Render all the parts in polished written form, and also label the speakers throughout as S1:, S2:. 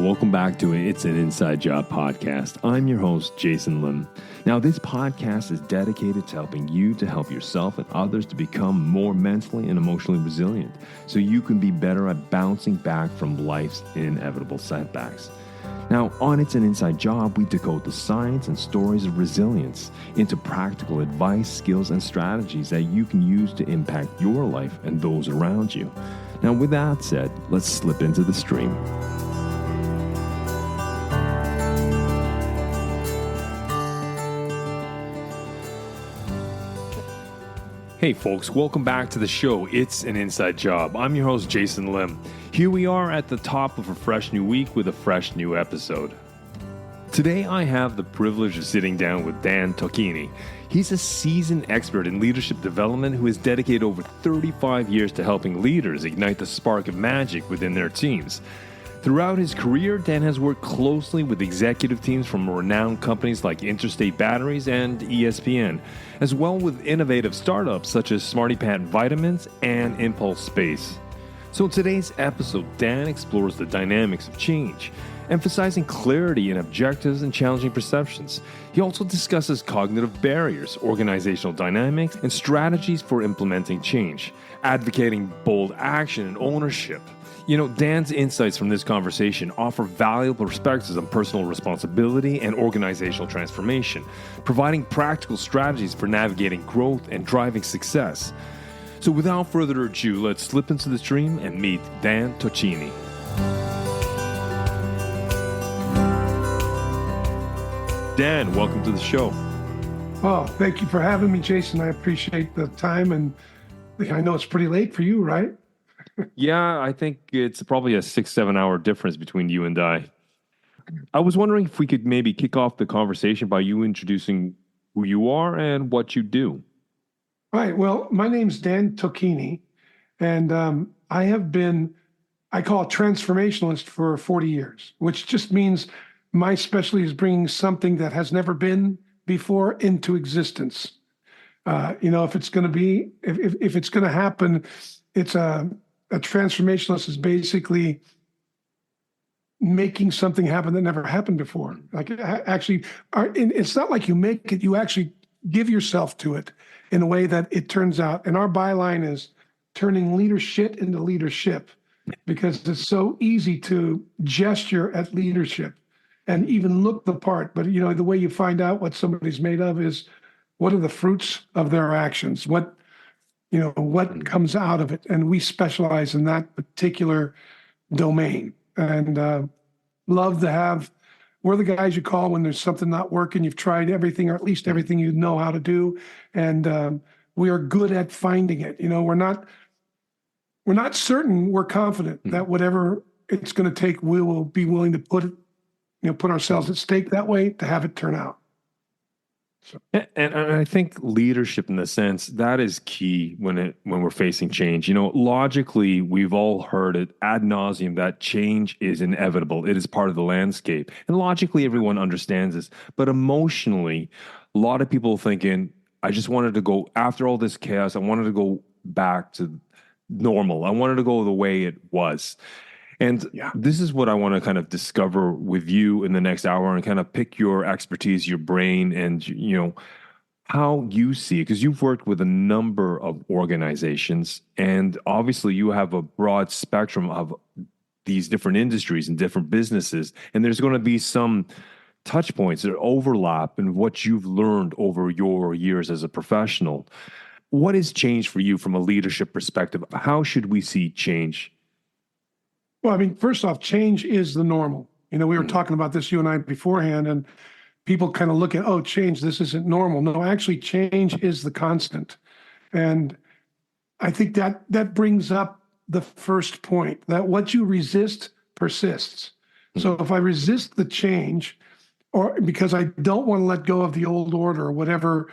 S1: welcome back to It's an Inside Job podcast. I'm your host, Jason Lim. Now, this podcast is dedicated to helping you to help yourself and others to become more mentally and emotionally resilient so you can be better at bouncing back from life's inevitable setbacks. Now, on It's an Inside Job, we decode the science and stories of resilience into practical advice, skills, and strategies that you can use to impact your life and those around you. Now, with that said, let's slip into the stream. Hey folks, welcome back to the show. It's an Inside Job. I'm your host, Jason Lim. Here we are at the top of a fresh new week with a fresh new episode. Today I have the privilege of sitting down with Dan Tocchini. He's a seasoned expert in leadership development who has dedicated over 35 years to helping leaders ignite the spark of magic within their teams. Throughout his career, Dan has worked closely with executive teams from renowned companies like Interstate Batteries and ESPN, as well with innovative startups such as SmartyPat Vitamins and Impulse Space. So in today's episode, Dan explores the dynamics of change, emphasizing clarity in objectives and challenging perceptions. He also discusses cognitive barriers, organizational dynamics, and strategies for implementing change, advocating bold action and ownership. You know, Dan's insights from this conversation offer valuable perspectives on personal responsibility and organizational transformation, providing practical strategies for navigating growth and driving success. So without further ado, let's slip into the stream and meet Dan Tocchini. Dan, welcome to the show.
S2: Oh, thank you for having me, Jason. I appreciate the time, and I know it's pretty late for you, right?
S1: Yeah, I think it's probably a 6-7 hour difference between you and I. I was wondering if we could maybe kick off the conversation by you introducing who you are and what you do.
S2: All right. Well, my name's Dan Tocchini, and I call it transformationalist for 40 years, which just means my specialty is bringing something that has never been before into existence. If it's going to be, if it's going to happen, it's a transformationalist is basically making something happen that never happened before. Like actually, it's not like you make it, you actually give yourself to it in a way that it turns out. And our byline is turning leadership into leadership, because it's so easy to gesture at leadership and even look the part. But, the way you find out what somebody's made of is what are the fruits of their actions? What comes out of it. And we specialize in that particular domain, and we're the guys you call when there's something not working. You've tried everything, or at least everything you know how to do. And we are good at finding it. We're not certain, we're confident that whatever it's going to take, we will be willing to put ourselves at stake that way to have it turn out. So.
S1: And I think leadership, in the sense, that is key when we're facing change. Logically, we've all heard it ad nauseum that change is inevitable. It is part of the landscape. And logically, everyone understands this. But emotionally, a lot of people thinking, I just wanted to go, after all this chaos, I wanted to go back to normal. I wanted to go the way it was. And This is what I want to kind of discover with you in the next hour, and kind of pick your expertise, your brain, and, how you see it. Because you've worked with a number of organizations, and obviously you have a broad spectrum of these different industries and different businesses. And there's going to be some touch points that overlap in what you've learned over your years as a professional. What has changed for you from a leadership perspective? How should we see change?
S2: Well, first off, change is the normal. We were talking about this, you and I, beforehand, and people kind of look at, change, this isn't normal. No, actually, change is the constant. And I think that brings up the first point, that what you resist persists. So if I resist the change, or because I don't want to let go of the old order, or whatever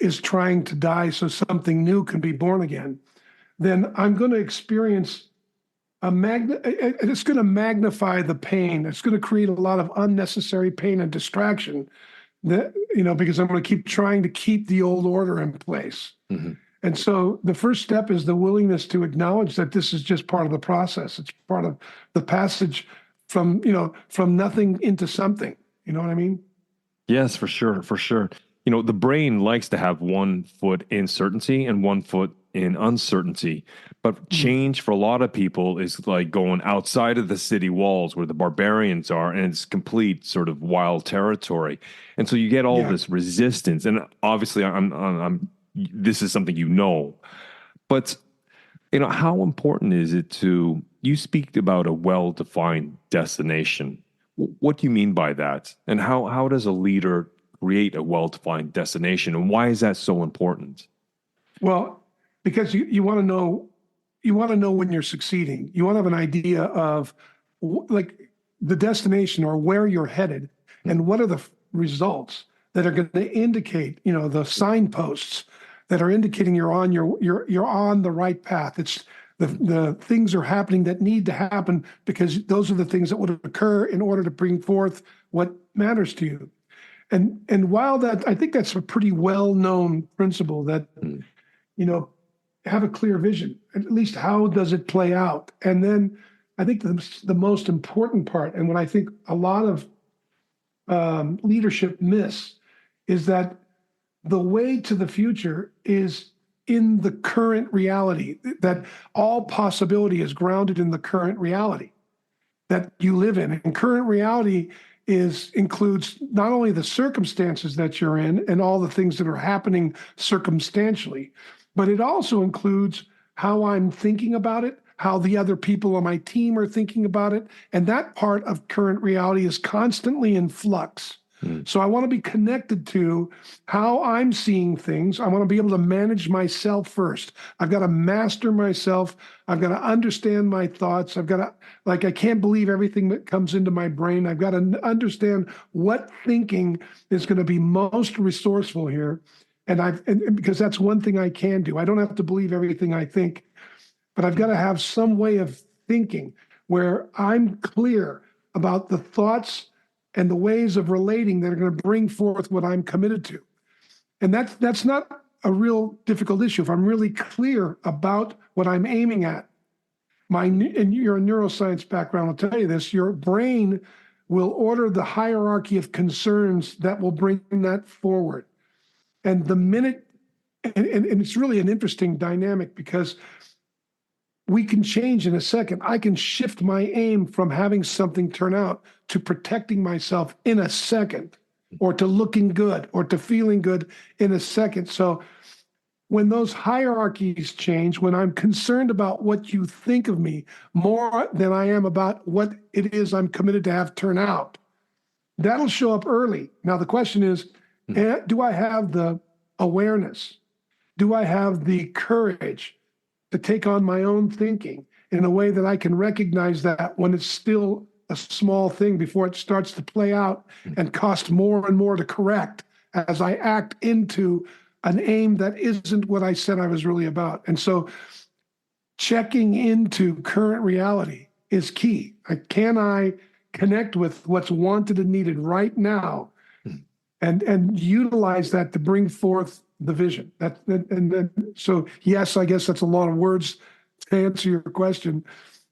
S2: is trying to die so something new can be born again, then I'm going to experience it's going to magnify the pain. It's going to create a lot of unnecessary pain and distraction, because I'm going to keep trying to keep the old order in place. Mm-hmm. And so the first step is the willingness to acknowledge that this is just part of the process. It's part of the passage from nothing into something. You know what I mean?
S1: Yes, for sure, for sure. The brain likes to have one foot in certainty and one foot in uncertainty. But
S2: Mm.
S1: change for a lot of people is like going outside of the city walls where the barbarians are, and it's complete sort of wild territory. And so you get all
S2: Yeah.
S1: this resistance. And obviously, this is something but how important is it you speak about a well-defined destination. What do you mean by that? And how does a leader create a well-defined destination? And why is that so important?
S2: Well, because you want to know, when you're succeeding. You want to have an idea of like the destination or where you're headed, and what are the results that are going to indicate, the signposts that are indicating you're on the right path. It's the things are happening that need to happen because those are the things that would occur in order to bring forth what matters to you. And while that, I think that's a pretty well-known principle that, have a clear vision, at least how does it play out? And then I think the most important part, and what I think a lot of leadership miss, is that the way to the future is in the current reality, that all possibility is grounded in the current reality that you live in. And current reality includes not only the circumstances that you're in and all the things that are happening circumstantially, but it also includes how I'm thinking about it, how the other people on my team are thinking about it. And that part of current reality is constantly in flux. So I want to be connected to how I'm seeing things. I want to be able to manage myself first. I've got to master myself. I've got to understand my thoughts. I've got to, I can't believe everything that comes into my brain. I've got to understand what thinking is going to be most resourceful here. And because that's one thing I can do. I don't have to believe everything I think, but I've got to have some way of thinking where I'm clear about the thoughts and the ways of relating that are going to bring forth what I'm committed to. And that's not a real difficult issue. If I'm really clear about what I'm aiming at, and you're a neuroscience background, I'll tell you this, your brain will order the hierarchy of concerns that will bring that forward. And the minute, and it's really an interesting dynamic because we can change in a second. I can shift my aim from having something turn out to protecting myself in a second, or to looking good, or to feeling good in a second. So when those hierarchies change, when I'm concerned about what you think of me more than I am about what it is I'm committed to have turn out, that'll show up early. Now, the question is, do I have the awareness? Do I have the courage to take on my own thinking in a way that I can recognize that when it's still a small thing before it starts to play out and cost more and more to correct as I act into an aim that isn't what I said I was really about. And so checking into current reality is key. Can I connect with what's wanted and needed right now and utilize that to bring forth the vision? So yes, I guess that's a lot of words to answer your question,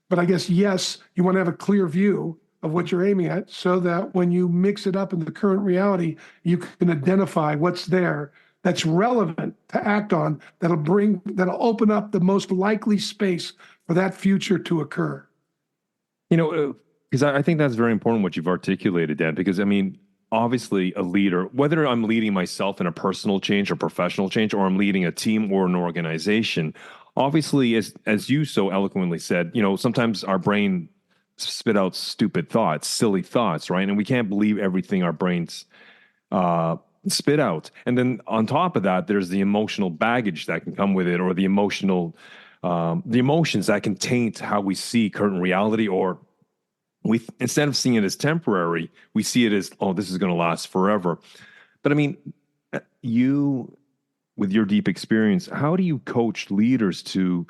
S2: but I guess yes, you want to have a clear view of what you're aiming at, so that when you mix it up in the current reality, you can identify what's there that's relevant to act on, that'll open up the most likely space for that future to occur.
S1: Because I think that's very important what you've articulated, Dan, because obviously a leader, whether I'm leading myself in a personal change or professional change, or I'm leading a team or an organization, obviously, as you so eloquently said, sometimes our brain spit out stupid thoughts, silly thoughts, right? And we can't believe everything our brains spit out. And then on top of that, there's the emotional baggage that can come with it, or the emotions that can taint how we see current reality, or instead of seeing it as temporary, we see it as, oh, this is going to last forever. But you, with your deep experience, how do you coach leaders to,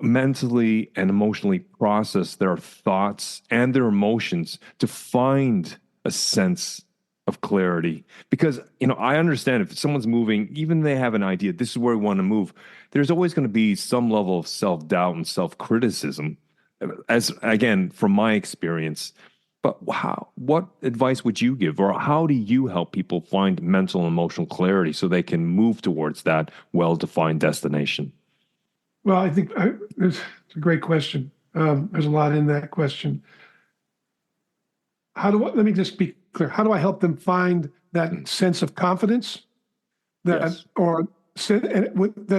S1: mentally and emotionally process their thoughts and their emotions to find a sense of clarity? Because, I understand if someone's moving, even they have an idea, this is where we want to move, there's always going to be some level of self-doubt and self-criticism as again, from my experience, but what advice would you give, or how do you help people find mental and emotional clarity so they can move towards that well-defined destination?
S2: Well, I think it's a great question. There's a lot in that question. Let me just be clear. How do I help them find that sense of confidence
S1: Yes.
S2: that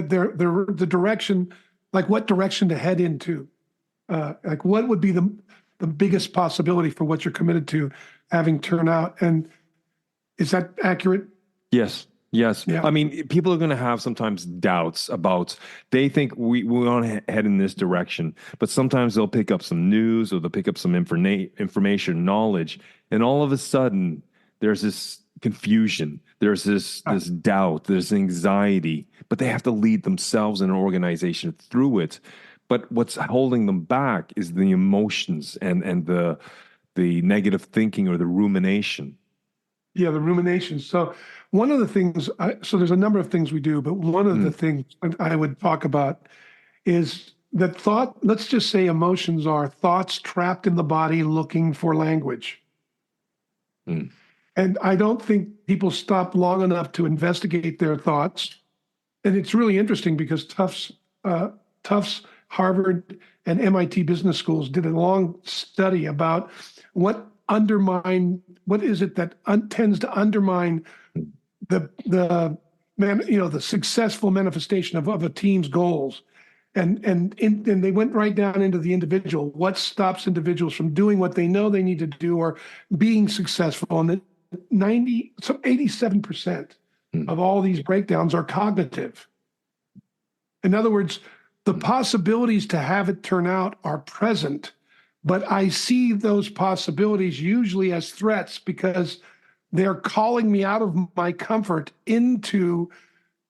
S2: they're the direction, like what direction to head into? Like what would be the biggest possibility for what you're committed to having turn out? And is that accurate?
S1: Yes. Yes.
S2: Yeah.
S1: I mean, people are going to have sometimes doubts about, they think we want to head in this direction, but sometimes they'll pick up some news or they'll pick up some information, knowledge, and all of a sudden there's this confusion, there's this doubt, there's anxiety, but they have to lead themselves and an organization through it. But what's holding them back is the emotions and the negative thinking or the rumination.
S2: Yeah, the rumination. So one of the things, so there's a number of things we do, but one of the things I would talk about is that let's just say emotions are thoughts trapped in the body looking for language. And I don't think people stop long enough to investigate their thoughts. And it's really interesting because Tufts, Harvard, and MIT business schools did a long study about what is it that tends to undermine the successful manifestation of a team's goals. And they went right down into the individual. What stops individuals from doing what they know they need to do or being successful? And 87% of all these breakdowns are cognitive. In other words, the possibilities to have it turn out are present, but I see those possibilities usually as threats because they're calling me out of my comfort into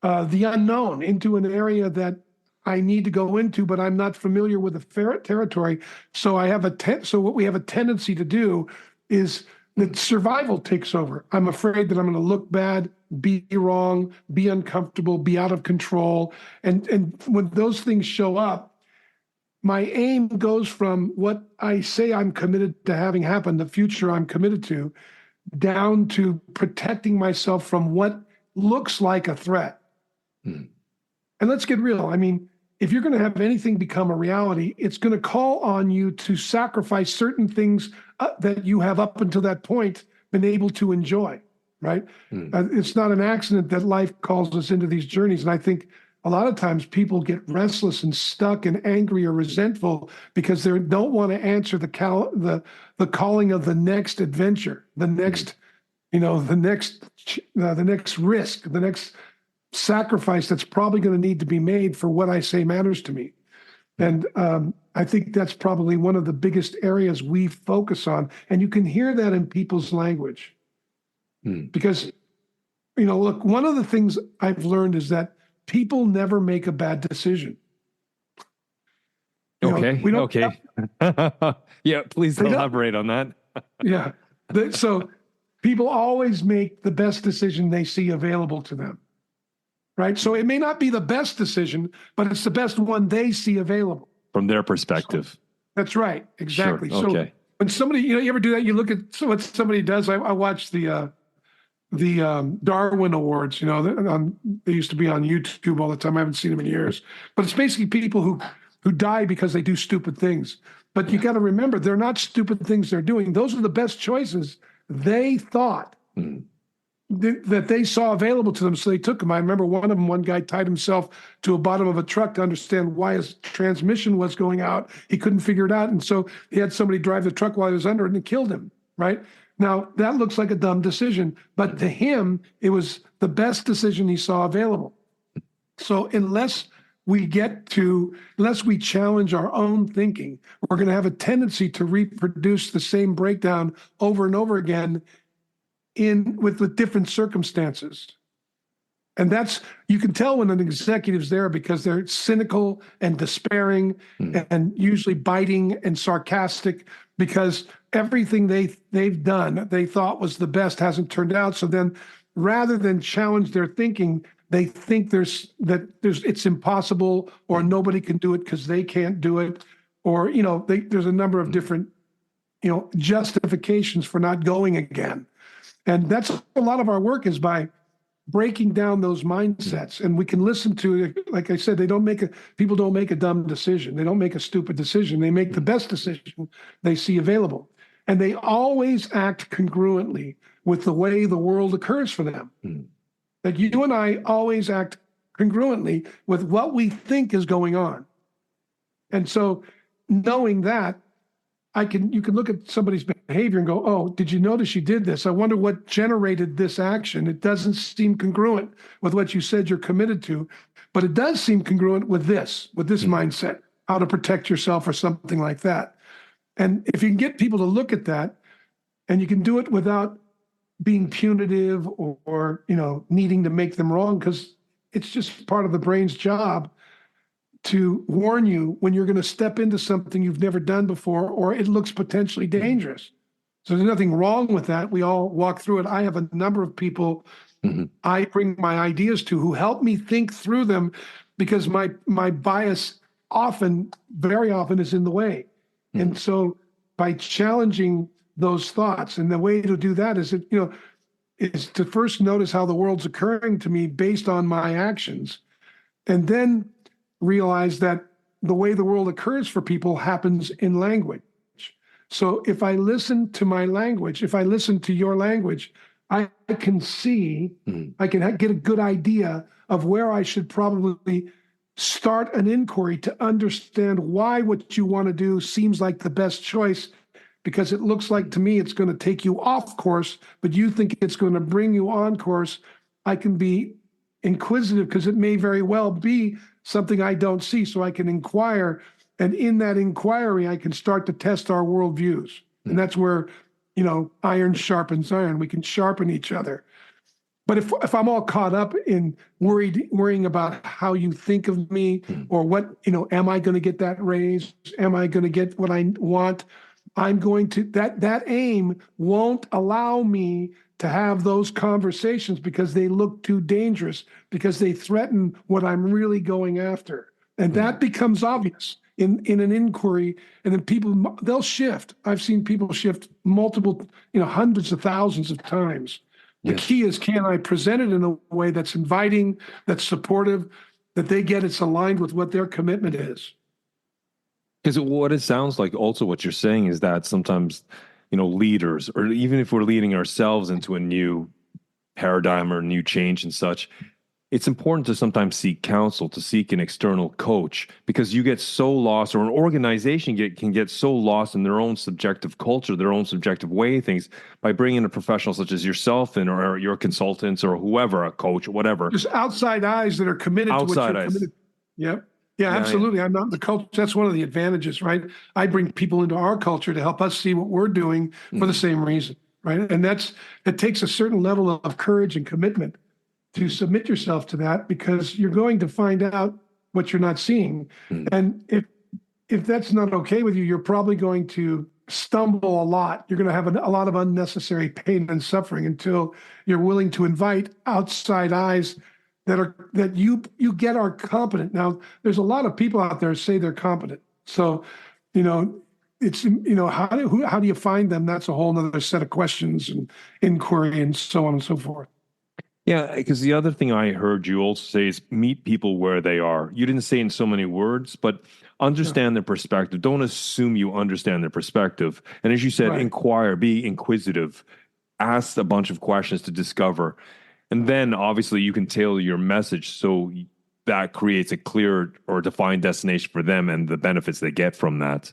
S2: the unknown, into an area that I need to go into, but I'm not familiar with the territory. So so what we have a tendency to do is that survival takes over. I'm afraid that I'm going to look bad, be wrong, be uncomfortable, be out of control. And when those things show up, my aim goes from what I say I'm committed to having happen, the future I'm committed to, down to protecting myself from what looks like a threat. And let's get real. I mean, if you're going to have anything become a reality, it's going to call on you to sacrifice certain things that you have up until that point been able to enjoy, right? It's not an accident that life calls us into these journeys. And I think a lot of times people get restless and stuck and angry or resentful because they don't want to answer the calling of the next adventure, the next risk, the next sacrifice that's probably going to need to be made for what I say matters to me. And I think that's probably one of the biggest areas we focus on. And you can hear that in people's language. Because, look, one of the things I've learned is that people never make a bad decision.
S1: Okay. Yeah, please elaborate on that.
S2: Yeah. So people always make the best decision they see available to them. Right. So it may not be the best decision, but it's the best one they see available.
S1: From their perspective.
S2: So, that's right. Exactly.
S1: Sure. Okay.
S2: So when somebody, you ever do that, you look at what somebody does. I watched the Darwin Awards, they used to be on YouTube all the time. I haven't seen them in years, but it's basically people who die because they do stupid things. But you got to remember, they're not stupid things they're doing. Those are the best choices they thought that they saw available to them. So they took them. I remember one guy tied himself to a bottom of a truck to understand why his transmission was going out. He couldn't figure it out. And so he had somebody drive the truck while he was under it and it killed him. Right. Now that looks like a dumb decision, but to him, it was the best decision he saw available. So unless we challenge our own thinking, we're going to have a tendency to reproduce the same breakdown over and over again with different circumstances. And you can tell when an executive's there because they're cynical and despairing and usually biting and sarcastic because everything they've done, they thought was the best, hasn't turned out. So then rather than challenge their thinking, they think it's impossible or nobody can do it because they can't do it or, there's a number of different, justifications for not going again. And that's a lot of our work, is by breaking down those mindsets. And we can listen to, like I said, people don't make a dumb decision. They don't make a stupid decision. They make the best decision they see available. And they always act congruently with the way the world occurs for them. Like you and I always act congruently with what we think is going on. And so knowing that, you can look at somebody's behavior and go, oh, did you notice you did this? I wonder what generated this action. It doesn't seem congruent with what you said you're committed to, but it does seem congruent with this mindset, how to protect yourself or something like that. And if you can get people to look at that, and you can do it without being punitive or needing to make them wrong, because it's just part of the brain's job to warn you when you're going to step into something you've never done before, or it looks potentially dangerous. So there's nothing wrong with that. We all walk through it. I have a number of people I bring my ideas to who help me think through them, because my bias very often is in the way. And so by challenging those thoughts, and the way to do that is to first notice how the world's occurring to me based on my actions, and then realize that the way the world occurs for people happens in language. So if I listen to my language, if I listen to your language, I can see, I can get a good idea of where I should probably start an inquiry to understand why what you want to do seems like the best choice, because it looks like to me it's going to take you off course, but you think it's going to bring you on course. I can be inquisitive, because it may very well be something I don't see, so I can inquire. And in that inquiry, I can start to test our worldviews. And that's where, iron sharpens iron. We can sharpen each other. But if I'm all caught up in worrying about how you think of me, or what, am I going to get that raise? Am I going to get what I want? I'm going to, that aim won't allow me to have those conversations, because they look too dangerous, because they threaten what I'm really going after. And that becomes obvious in an inquiry. And then people, they'll shift. I've seen people shift multiple, hundreds of thousands of times. The key is, can I present it in a way that's inviting, that's supportive, that they get it's aligned with what their commitment is?
S1: Because what it sounds like, also what you're saying, is that sometimes, leaders, or even if we're leading ourselves into a new paradigm or a new change and such, it's important to sometimes seek counsel, to seek an external coach, because you get so lost, or an organization can get so lost in their own subjective culture, their own subjective way of things, by bringing a professional such as yourself in, or your consultants, or whoever, a coach, whatever.
S2: Just outside eyes that are committed to what you're committed. Yep. Yeah, absolutely. I'm not the culture. That's one of the advantages, right? I bring people into our culture to help us see what we're doing for the same reason, right? And it takes a certain level of courage and commitment to submit yourself to that, because you're going to find out what you're not seeing. And if that's not okay with you, you're probably going to stumble a lot. You're going to have a lot of unnecessary pain and suffering until you're willing to invite outside eyes that you get are competent. Now, there's a lot of people out there who say they're competent. So, it's, how do you find them? That's a whole nother set of questions and inquiry and so on and so forth.
S1: Yeah, because the other thing I heard you also say is meet people where they are. You didn't say in so many words, but understand their perspective. Don't assume you understand their perspective. And as you said, inquire, be inquisitive, ask a bunch of questions to discover. And then obviously you can tailor your message so that creates a clear or defined destination for them and the benefits they get from that.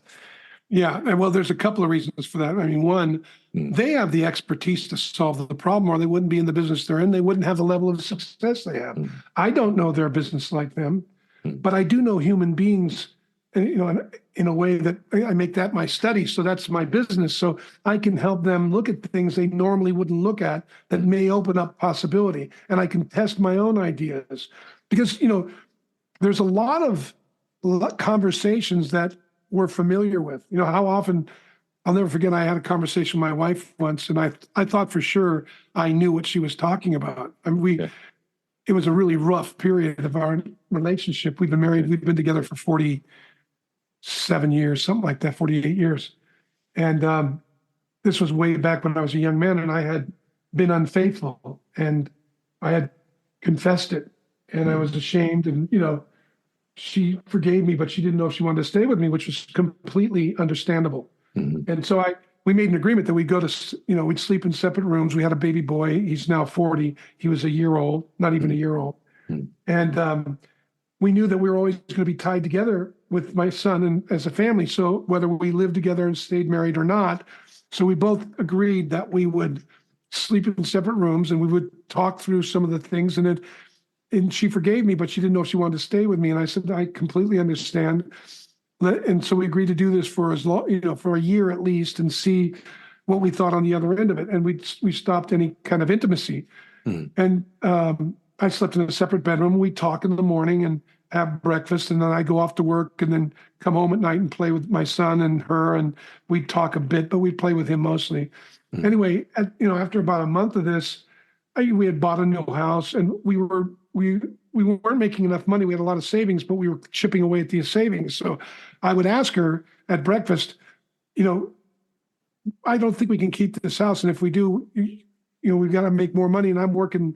S2: Yeah. And well, there's a couple of reasons for that. I mean, one, they have the expertise to solve the problem, or they wouldn't be in the business they're in. They wouldn't have the level of success they have. I don't know their business like them, but I do know human beings, in a way that I make that my study. So that's my business. So I can help them look at things they normally wouldn't look at that may open up possibility. And I can test my own ideas, because, there's a lot of conversations that we're familiar with. How often, I'll never forget, I had a conversation with my wife once, and I thought for sure I knew what she was talking about. I mean, it was a really rough period of our relationship. We've been married, we've been together for 40 47 years, something like that, 48 years. And this was way back when I was a young man, and I had been unfaithful, and I had confessed it, and I was ashamed. And, she forgave me, but she didn't know if she wanted to stay with me, which was completely understandable. And so we made an agreement that we'd go to, we'd sleep in separate rooms. We had a baby boy. He's now 40. He was a year old, not even a year old. And we knew that we were always going to be tied together with my son and as a family. So whether we lived together and stayed married or not, so we both agreed that we would sleep in separate rooms and we would talk through some of the things. And she forgave me, but she didn't know if she wanted to stay with me. And I said, I completely understand. And so we agreed to do this for as long, for a year at least, and see what we thought on the other end of it. And we stopped any kind of intimacy. And I slept in a separate bedroom. We talk in the morning and have breakfast, and then I go off to work and then come home at night and play with my son and her, and we'd talk a bit, but we'd play with him mostly. Anyway, after about a month of this, we had bought a new house, and we weren't making enough money. We had a lot of savings, but we were chipping away at these savings. So I would ask her at breakfast, I don't think we can keep this house, and if we do, we've got to make more money, and I'm working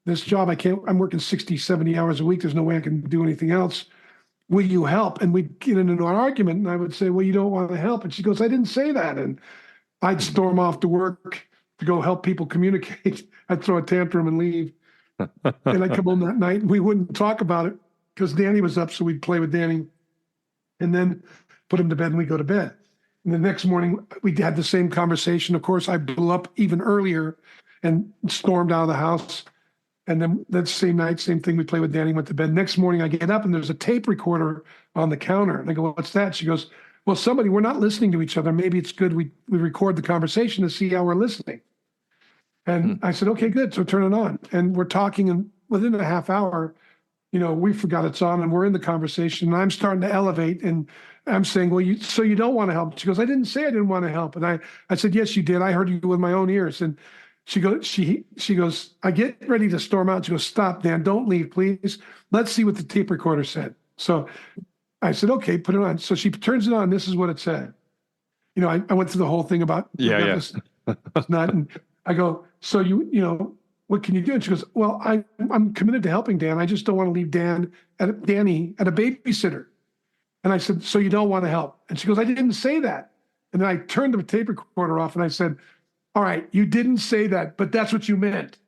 S2: this job. I'm working 60, 70 hours a week. There's no way I can do anything else. Will you help? And we'd get into an argument, and I would say, well, you don't want to help. And she goes, I didn't say that. And I'd storm off to work to go help people communicate. I'd throw a tantrum and leave. And I'd come home that night, and we wouldn't talk about it because Danny was up, so we'd play with Danny and then put him to bed, and we'd go to bed. And the next morning, we had the same conversation. Of course, I blew up even earlier and stormed out of the house. And then that same night, same thing, we played with Danny, went to bed. Next morning, I get up, and there's a tape recorder on the counter. And I go, well, what's that? She goes, well, we're not listening to each other. Maybe it's good we record the conversation to see how we're listening. And I said, okay, good. So turn it on. And we're talking, and within a half hour, we forgot it's on, and we're in the conversation. And I'm starting to elevate, and I'm saying, well, so you don't want to help? She goes, I didn't say I didn't want to help. And I said, yes, you did. I heard you with my own ears. And she goes, I get ready to storm out. She goes, stop, Dan, don't leave, please. Let's see what the tape recorder said. So I said, okay, put it on. So she turns it on. This is what it said. I went through the whole thing about this nut, and I go, so what can you do? And she goes, well, I'm committed to helping Dan. I just don't want to leave Danny at a babysitter. And I said, so you don't want to help? And she goes, I didn't say that. And then I turned the tape recorder off, and I said, all right, you didn't say that, but that's what you meant.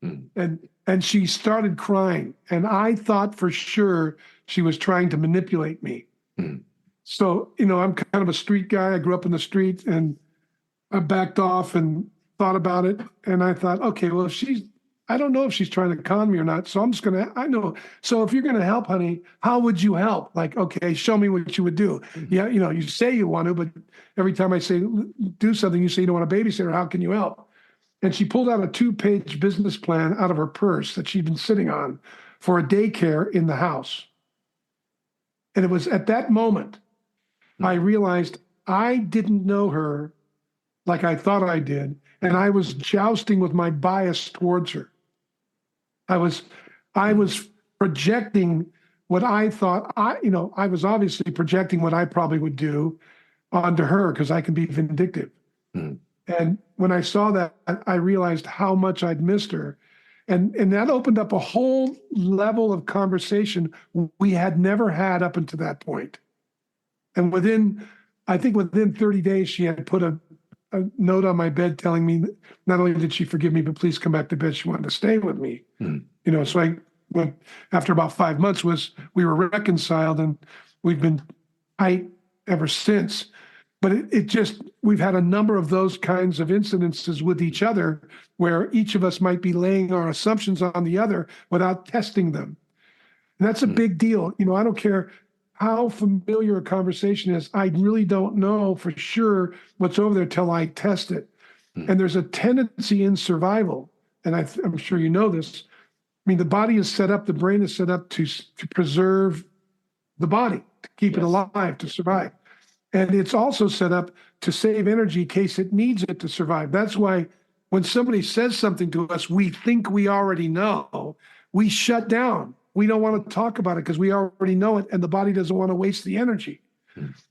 S2: And she started crying, and I thought for sure she was trying to manipulate me. So, I'm kind of a street guy. I grew up in the street, and I backed off and thought about it. And I thought, okay, well, I don't know if she's trying to con me or not. So I know. So if you're going to help, honey, how would you help? Like, okay, show me what you would do. Yeah. You say you want to, but every time I say do something, you say you don't want a babysitter. How can you help? And she pulled out a 2-page business plan out of her purse that she'd been sitting on for a daycare in the house. And it was at that moment I realized I didn't know her like I thought I did. And I was jousting with my bias towards her. I was projecting what I thought I was obviously projecting what I probably would do onto her because I can be vindictive. And when I saw that, I realized how much I'd missed her. And that opened up a whole level of conversation we had never had up until that point. And within 30 days, she had put a note on my bed telling me not only did she forgive me, but please come back to bed. She wanted to stay with me. So I went, after about 5 months we were reconciled, and we've been tight ever since. But we've had a number of those kinds of incidences with each other where each of us might be laying our assumptions on the other without testing them. And that's a big deal. I don't care how familiar a conversation is. I really don't know for sure what's over there till I test it. And there's a tendency in survival, and I'm sure you know this. I mean, the body is set up, the brain is set up to preserve the body, to keep it alive, to survive. And it's also set up to save energy in case it needs it to survive. That's why when somebody says something to us, we think we already know, we shut down. We don't want to talk about it because we already know it, and the body doesn't want to waste the energy.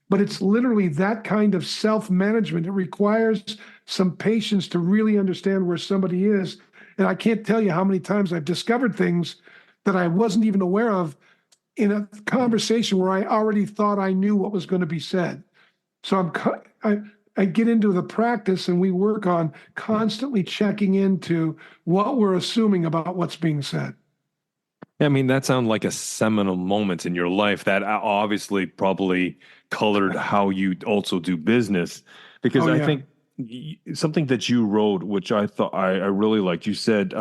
S2: But it's literally that kind of self-management. It requires some patience to really understand where somebody is. And I can't tell you how many times I've discovered things that I wasn't even aware of in a conversation where I already thought I knew what was going to be said. So I get into the practice and we work on constantly checking into what we're assuming about what's being said.
S1: I mean, that sounds like a seminal moment in your life that obviously probably colored how you also do business. Because I think something that you wrote, which I thought I really liked, you said,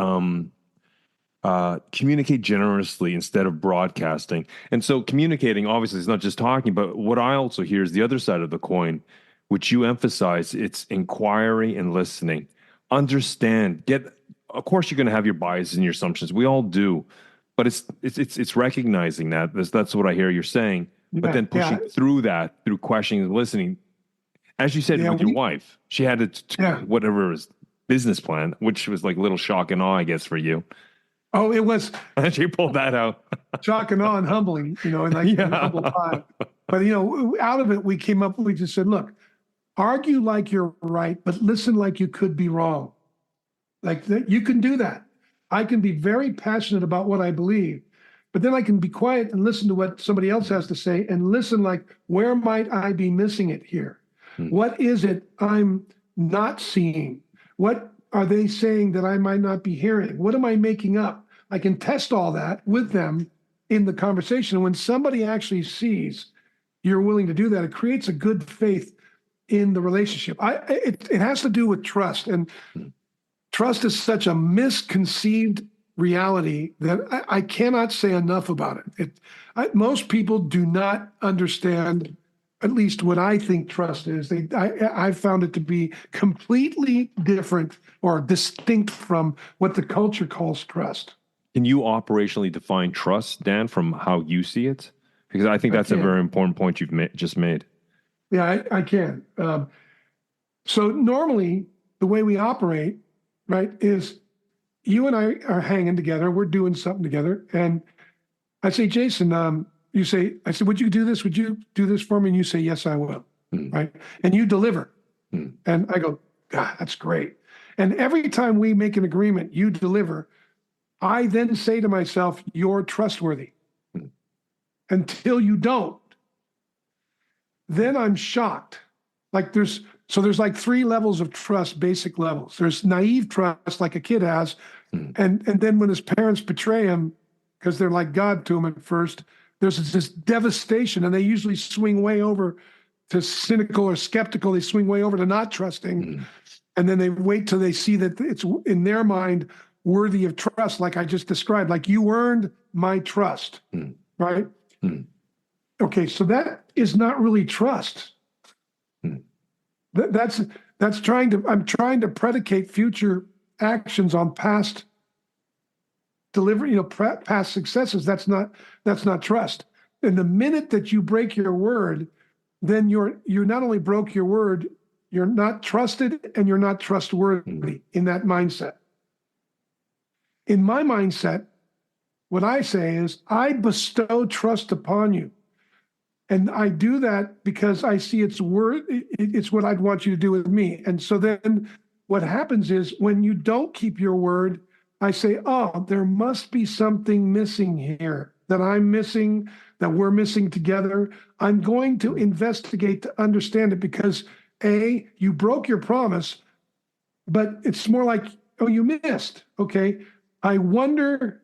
S1: communicate generously instead of broadcasting. And so communicating, obviously, is not just talking, but what I also hear is the other side of the coin, which you emphasize, it's inquiry and listening. Understand, of course, you're going to have your biases and your assumptions. We all do. But it's recognizing that that's what I hear you're saying, but then pushing through that through questioning and listening. As you said with your wife, she had whatever his business plan, which was like a little shock and awe, I guess, for you.
S2: Oh, it was.
S1: She pulled that out.
S2: Shock and awe and humbling, and humble pie. But out of it, we just said, look, argue like you're right, but listen like you could be wrong. Like you can do that. I can be very passionate about what I believe, but then I can be quiet and listen to what somebody else has to say and listen like, where might I be missing it here? What is it I'm not seeing? What are they saying that I might not be hearing? What am I making up? I can test all that with them in the conversation. When somebody actually sees you're willing to do that, it creates a good faith in the relationship. It has to do with trust, and trust is such a misconceived reality that I cannot say enough about it. Most people do not understand, at least what I think trust is. I've found it to be completely different or distinct from what the culture calls trust.
S1: Can you operationally define trust, Dan, from how you see it? Because I think that's a very important point you've just made.
S2: Yeah, I can. So normally, the way we operate, right, is you and I are hanging together. We're doing something together. And I say, Jason, I said, would you do this? Would you do this for me? And you say, yes, I will. Right. And you deliver. And I go, God, that's great. And every time we make an agreement, you deliver. I then say to myself, you're trustworthy. Until you don't. Then I'm shocked. Like there's like 3 levels of trust, basic levels. There's naive trust, like a kid has, and then when his parents betray him, because they're like God to him at first, there's this devastation, and they usually swing way over to cynical or skeptical. They swing way over to not trusting, and then they wait till they see that it's in their mind worthy of trust, like I just described. Like you earned my trust, right? Okay, so that is not really trust. I'm trying to predicate future actions on past delivery, past successes. That's not trust. And the minute that you break your word, then you not only broke your word, you're not trusted and you're not trustworthy in that mindset. In my mindset, what I say is, I bestow trust upon you. And I do that because I see it's what I'd want you to do with me. And so then what happens is when you don't keep your word, I say, oh, there must be something missing here that I'm missing, that we're missing together. I'm going to investigate to understand it because A, you broke your promise, but it's more like, oh, you missed. Okay. I wonder,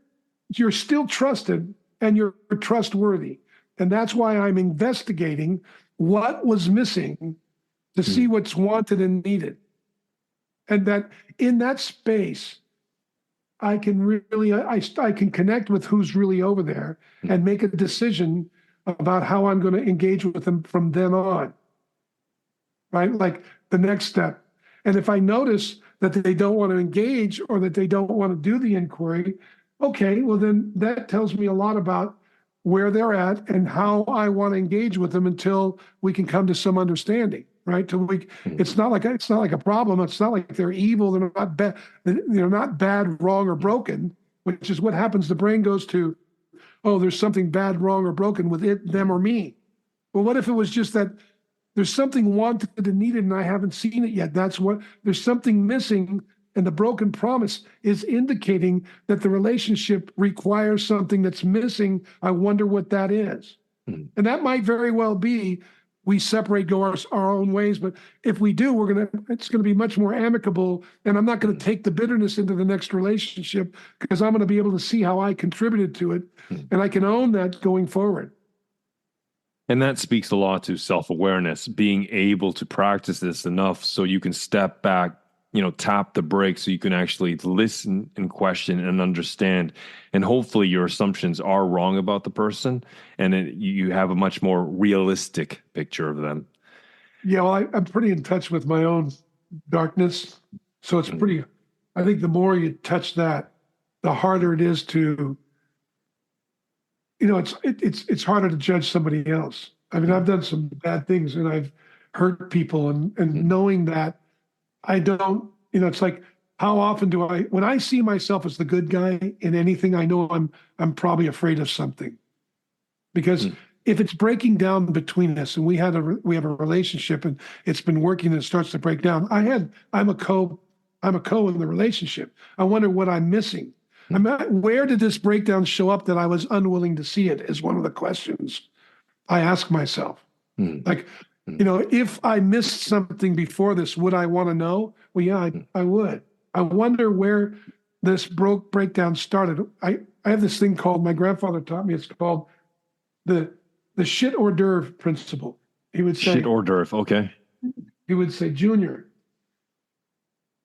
S2: you're still trusted and you're trustworthy. And that's why I'm investigating what was missing to see what's wanted and needed. And that in that space, I can really, I can connect with who's really over there and make a decision about how I'm going to engage with them from then on. Right? Like the next step. And if I notice that they don't want to engage or that they don't want to do the inquiry, okay, well then that tells me a lot about where they're at and how I want to engage with them until we can come to some understanding, right? It's not like a problem. It's not like they're evil. They're not bad. They're not bad, wrong, or broken, which is what happens. The brain goes to, oh, there's something bad, wrong, or broken with it, them, or me. Well, what if it was just that there's something wanted and needed and I haven't seen it yet? There's something missing, and the broken promise is indicating that the relationship requires something that's missing. I wonder what that is. Mm-hmm. And that might very well be we separate, go our own ways. But if we do, it's going to be much more amicable. And I'm not going to take the bitterness into the next relationship, because I'm going to be able to see how I contributed to it. And I can own that going forward.
S1: And that speaks a lot to self-awareness, being able to practice this enough so you can step back, tap the brakes so you can actually listen and question and understand. And hopefully your assumptions are wrong about the person, and you have a much more realistic picture of them.
S2: Yeah, well, I'm pretty in touch with my own darkness. So it's pretty, I think the more you touch that, the harder it is to, it's harder to judge somebody else. I mean, I've done some bad things and I've hurt people, and knowing that I don't, it's like, how often when I see myself as the good guy in anything, I know I'm probably afraid of something. Because if it's breaking down between us and we have a relationship and it's been working and it starts to break down, I'm a co in the relationship. I wonder what I'm missing. Where did this breakdown show up that I was unwilling to see it, is one of the questions I ask myself. Like, if I missed something before this, would I want to know? Well, yeah, I would. I wonder where this breakdown started. I have this thing called, my grandfather taught me, it's called the shit hors d'oeuvre principle. He would say,
S1: shit hors d'oeuvre, okay.
S2: He would say, Junior,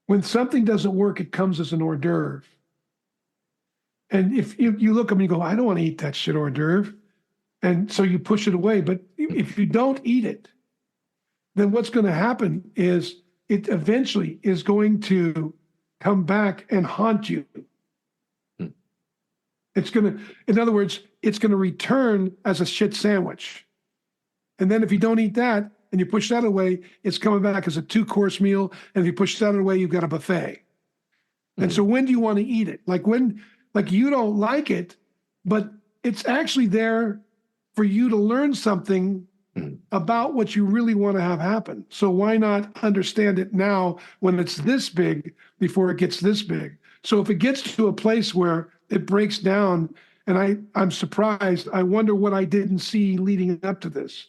S2: when something doesn't work, it comes as an hors d'oeuvre. And if you look at me and go, I don't want to eat that shit hors d'oeuvre. And so you push it away. But if you don't eat it, then what's going to happen is it eventually is going to come back and haunt you. In other words, it's going to return as a shit sandwich. And then if you don't eat that and you push that away, it's coming back as a 2-course meal. And if you push that away, you've got a buffet. And so when do you want to eat it? Like you don't like it, but it's actually there for you to learn something about what you really want to have happen. So why not understand it now when it's this big before it gets this big? So if it gets to a place where it breaks down and I'm surprised, I wonder what I didn't see leading up to this.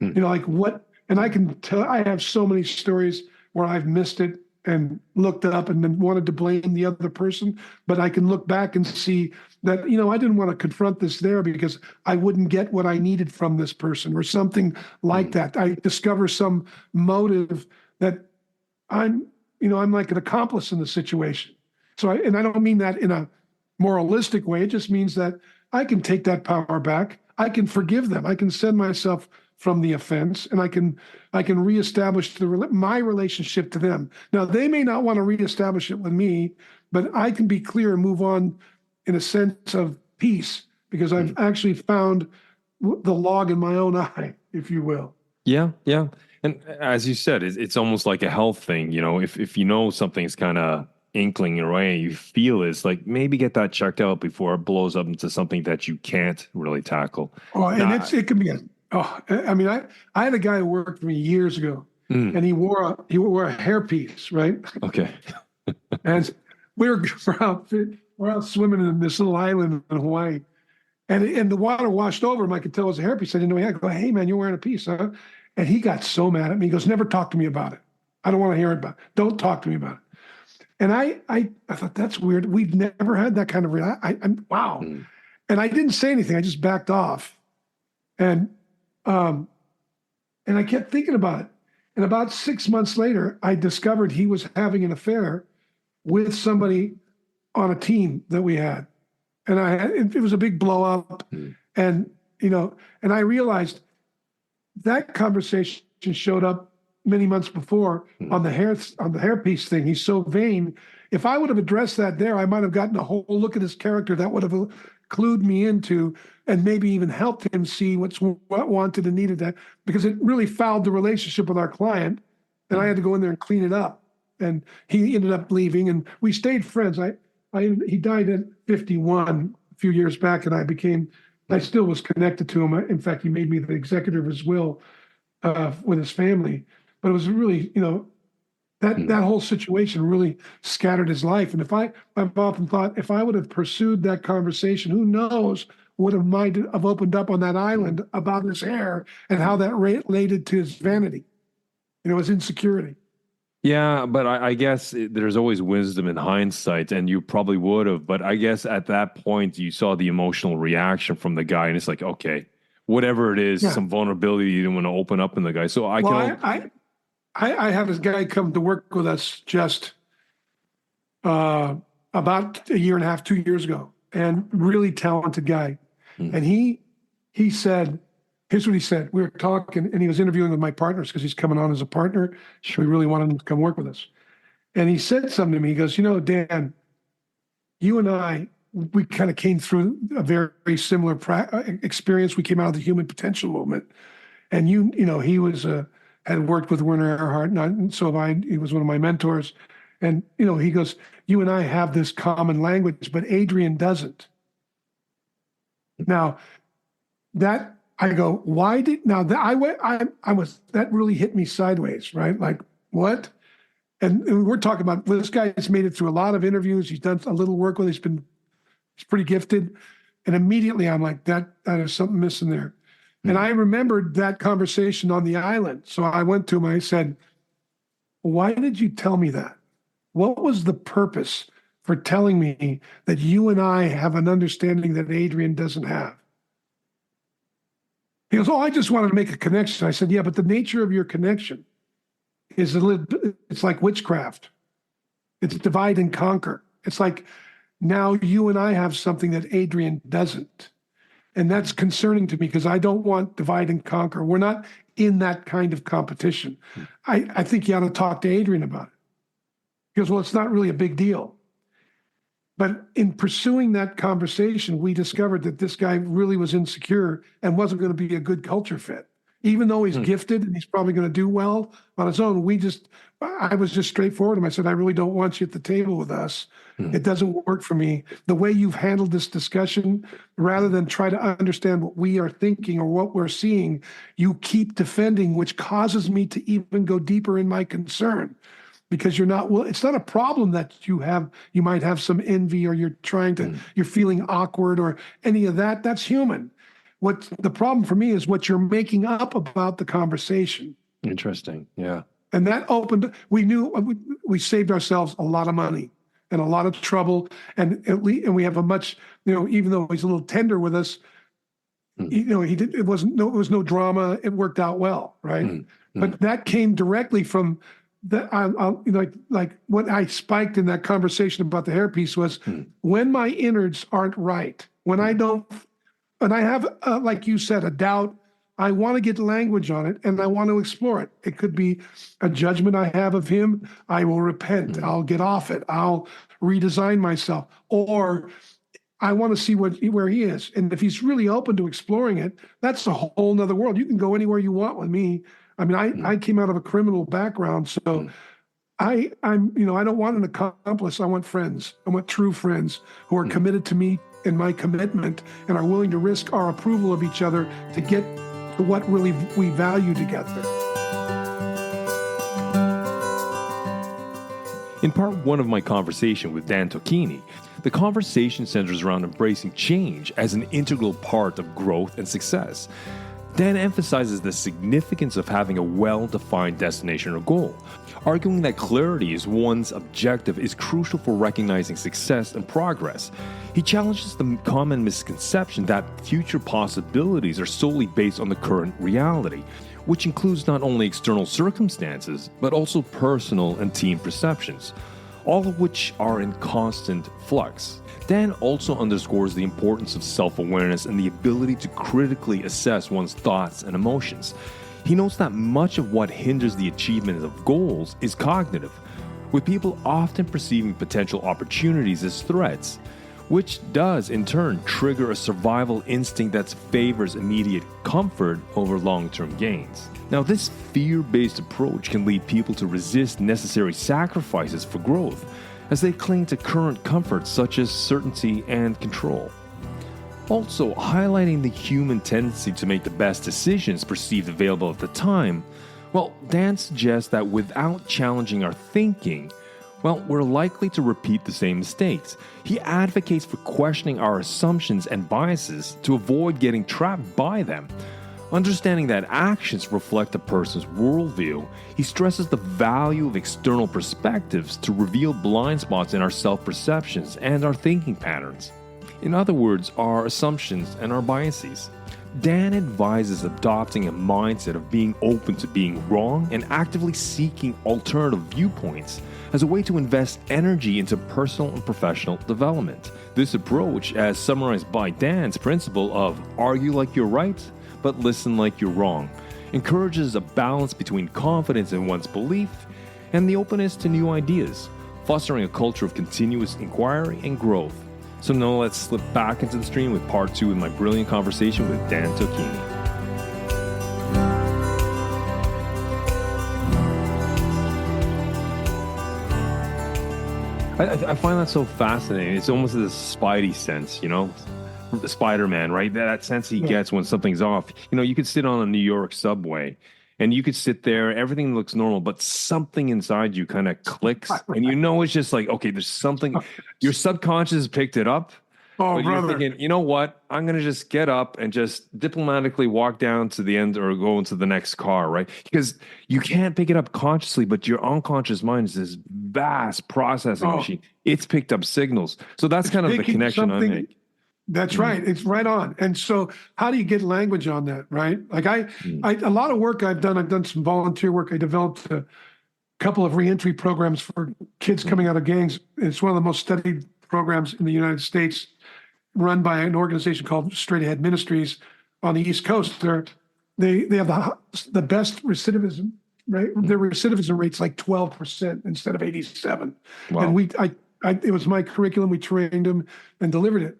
S2: Like what, and I can tell, I have so many stories where I've missed it and looked up and then wanted to blame the other person. But I can look back and see that, I didn't want to confront this there because I wouldn't get what I needed from this person or something like that. I discover some motive that I'm like an accomplice in the situation. So I don't mean that in a moralistic way. It just means that I can take that power back. I can forgive them. I can send myself from the offense, and I can reestablish my relationship to them. Now, they may not want to reestablish it with me, but I can be clear and move on in a sense of peace because I've actually found the log in my own eye, if you will.
S1: Yeah, yeah. And as you said, it's almost like a health thing. If something's kind of inkling your way, you feel it's like maybe get that checked out before it blows up into something that you can't really tackle.
S2: Oh, and it can be I had a guy who worked for me years ago, and he wore a hairpiece, right?
S1: Okay.
S2: And we're out swimming in this little island in Hawaii, and the water washed over him. I could tell it was a hairpiece. I didn't know he had. I go, hey man, you're wearing a piece, huh? And he got so mad at me. He goes, never talk to me about it. I don't want to hear about it. Don't talk to me about it. And I thought, that's weird. We've never had that kind of wow. And I didn't say anything. I just backed off. And I kept thinking about it. And about 6 months later, I discovered he was having an affair with somebody on a team that we had. And it was a big blow up. And I realized that conversation showed up many months before on the hairpiece thing. He's so vain. If I would have addressed that there, I might have gotten a whole look at his character that would have clued me into and maybe even helped him see what wanted and needed, that because it really fouled the relationship with our client, and I had to go in there and clean it up. And he ended up leaving, and we stayed friends. He died at 51 a few years back, and I became I still was connected to him. In fact, he made me the executor of his will with his family. But it was really, that whole situation really scattered his life. And I've often thought, if I would have pursued that conversation, who knows what might have opened up on that island about his hair and how that related to his vanity, his insecurity.
S1: Yeah, but I guess there's always wisdom in hindsight, and you probably would have. But I guess at that point, you saw the emotional reaction from the guy, and it's like, okay, whatever it is, some vulnerability you didn't want to open up in the guy. So
S2: I had this guy come to work with us just about a year and a half, 2 years ago, and really talented guy. And he said, here's what he said. We were talking, and he was interviewing with my partners because he's coming on as a partner. So we really wanted him to come work with us. And he said something to me. He goes, Dan, you and I, we kind of came through a very, very similar experience. We came out of the human potential movement. And he was had worked with Werner Erhard, and so have I. He was one of my mentors. And, he goes, you and I have this common language, but Adrian doesn't. Now, I go, why did, now that that really hit me sideways, right? Like, what? And we're talking about, this guy has made it through a lot of interviews. He's done a little work with, he's pretty gifted. And immediately I'm like, that is something missing there. And I remembered that conversation on the island. So I went to him, I said, why did you tell me that? What was the purpose for telling me that you and I have an understanding that Adrian doesn't have? He goes, I just wanted to make a connection. I said, yeah, but the nature of your connection is it's like witchcraft. It's divide and conquer. It's like, now you and I have something that Adrian doesn't. And that's concerning to me because I don't want divide and conquer. We're not in that kind of competition. I think you ought to talk to Adrian about it. He goes, well, it's not really a big deal. But in pursuing that conversation, we discovered that this guy really was insecure and wasn't going to be a good culture fit. Even though he's gifted and he's probably going to do well on his own, I was just straightforward with him. I said, I really don't want you at the table with us. It doesn't work for me. The way you've handled this discussion, rather than try to understand what we are thinking or what we're seeing, you keep defending, which causes me to even go deeper in my concern. Because it's not a problem that you might have some envy or you're feeling awkward or any of that. That's human. What the problem for me is what you're making up about the conversation.
S1: Interesting. Yeah.
S2: And that we saved ourselves a lot of money and a lot of trouble. And we have a much, even though he's a little tender with us, it was no drama. It worked out well. Right. But that came directly from that. Like what I spiked in that conversation about the hairpiece was when my innards aren't right, when I don't, and I have, like you said, a doubt, I want to get language on it and I want to explore it. It could be a judgment I have of him. I will repent. I'll get off it. I'll redesign myself. Or I want to see where he is. And if he's really open to exploring it, that's a whole nother world. You can go anywhere you want with me. I mean, I came out of a criminal background, so I don't want an accomplice. I want friends. I want true friends who are committed to me and my commitment and are willing to risk our approval of each other to get to what really we value together.
S1: In part one of my conversation with Dan Tocchini, the conversation centers around embracing change as an integral part of growth and success. Dan emphasizes the significance of having a well-defined destination or goal, arguing that clarity as one's objective is crucial for recognizing success and progress. He challenges the common misconception that future possibilities are solely based on the current reality, which includes not only external circumstances, but also personal and team perceptions, all of which are in constant flux. Dan also underscores the importance of self-awareness and the ability to critically assess one's thoughts and emotions. He notes that much of what hinders the achievement of goals is cognitive, with people often perceiving potential opportunities as threats, which does in turn trigger a survival instinct that favors immediate comfort over long-term gains. Now, this fear-based approach can lead people to resist necessary sacrifices for growth, as they cling to current comforts such as certainty and control. Also, highlighting the human tendency to make the best decisions perceived available at the time, well, Dan suggests that without challenging our thinking, well, we're likely to repeat the same mistakes. He advocates for questioning our assumptions and biases to avoid getting trapped by them. Understanding that actions reflect a person's worldview, he stresses the value of external perspectives to reveal blind spots in our self-perceptions and our thinking patterns. In other words, our assumptions and our biases. Dan advises adopting a mindset of being open to being wrong and actively seeking alternative viewpoints as a way to invest energy into personal and professional development. This approach, as summarized by Dan's principle of argue like you're right, but listen like you're wrong, encourages a balance between confidence in one's belief and the openness to new ideas, fostering a culture of continuous inquiry and growth. So now let's slip back into the stream with part 2 of my brilliant conversation with Dan Tocchini. I find that so fascinating. It's almost a spidey sense, you know? The Spider-Man, right? That sense he gets when something's off. You know, you could sit on a New York subway and you could sit there, everything looks normal, but something inside you kind of clicks and you know it's just like, okay, there's something, your subconscious picked it up.
S2: Oh,
S1: but
S2: brother.
S1: You're thinking, you know what? I'm going to just get up and just diplomatically walk down to the end or go into the next car, right? Because you can't pick it up consciously, but your unconscious mind is this vast processing machine. It's picked up signals. So that's kind of the connection I make.
S2: That's right. It's right on. And so how do you get language on that, right? Like a lot of work I've done some volunteer work. I developed a couple of reentry programs for kids coming out of gangs. It's one of the most studied programs in the United States, run by an organization called Straight Ahead Ministries on the East Coast. They have the best recidivism, right? Their recidivism rate's like 12% instead of 87.
S1: Wow.
S2: And it was my curriculum. We trained them and delivered it.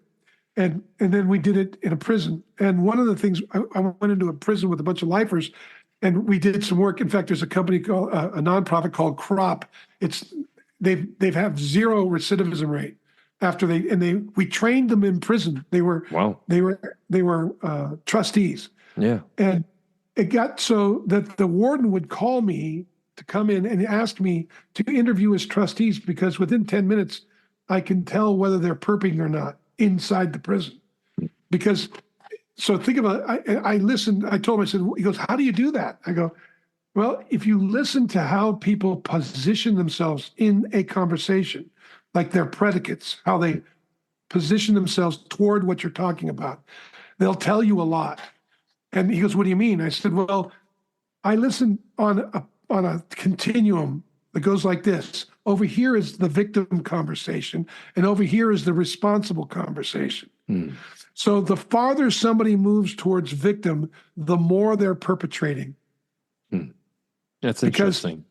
S2: And then we did it in a prison. And one of the things, I went into a prison with a bunch of lifers, and we did some work. In fact, there's a company called a nonprofit called Crop. They've have zero recidivism rate after we trained them in prison. They were trustees. Yeah. And it got so that the warden would call me to come in and ask me to interview his trustees because within 10 minutes, I can tell whether they're perping or not inside the prison. Because, so think about, I listened, I told him, I said, he goes, how do you do that? I go, well, if you listen to how people position themselves in a conversation, like their predicates, how they position themselves toward what you're talking about, they'll tell you a lot. And he goes, what do you mean? I said, well, I listen on a continuum that goes like this. Over here is the victim conversation, and over here is the responsible conversation. So the farther somebody moves towards victim, the more they're perpetrating.
S1: That's interesting.
S2: Because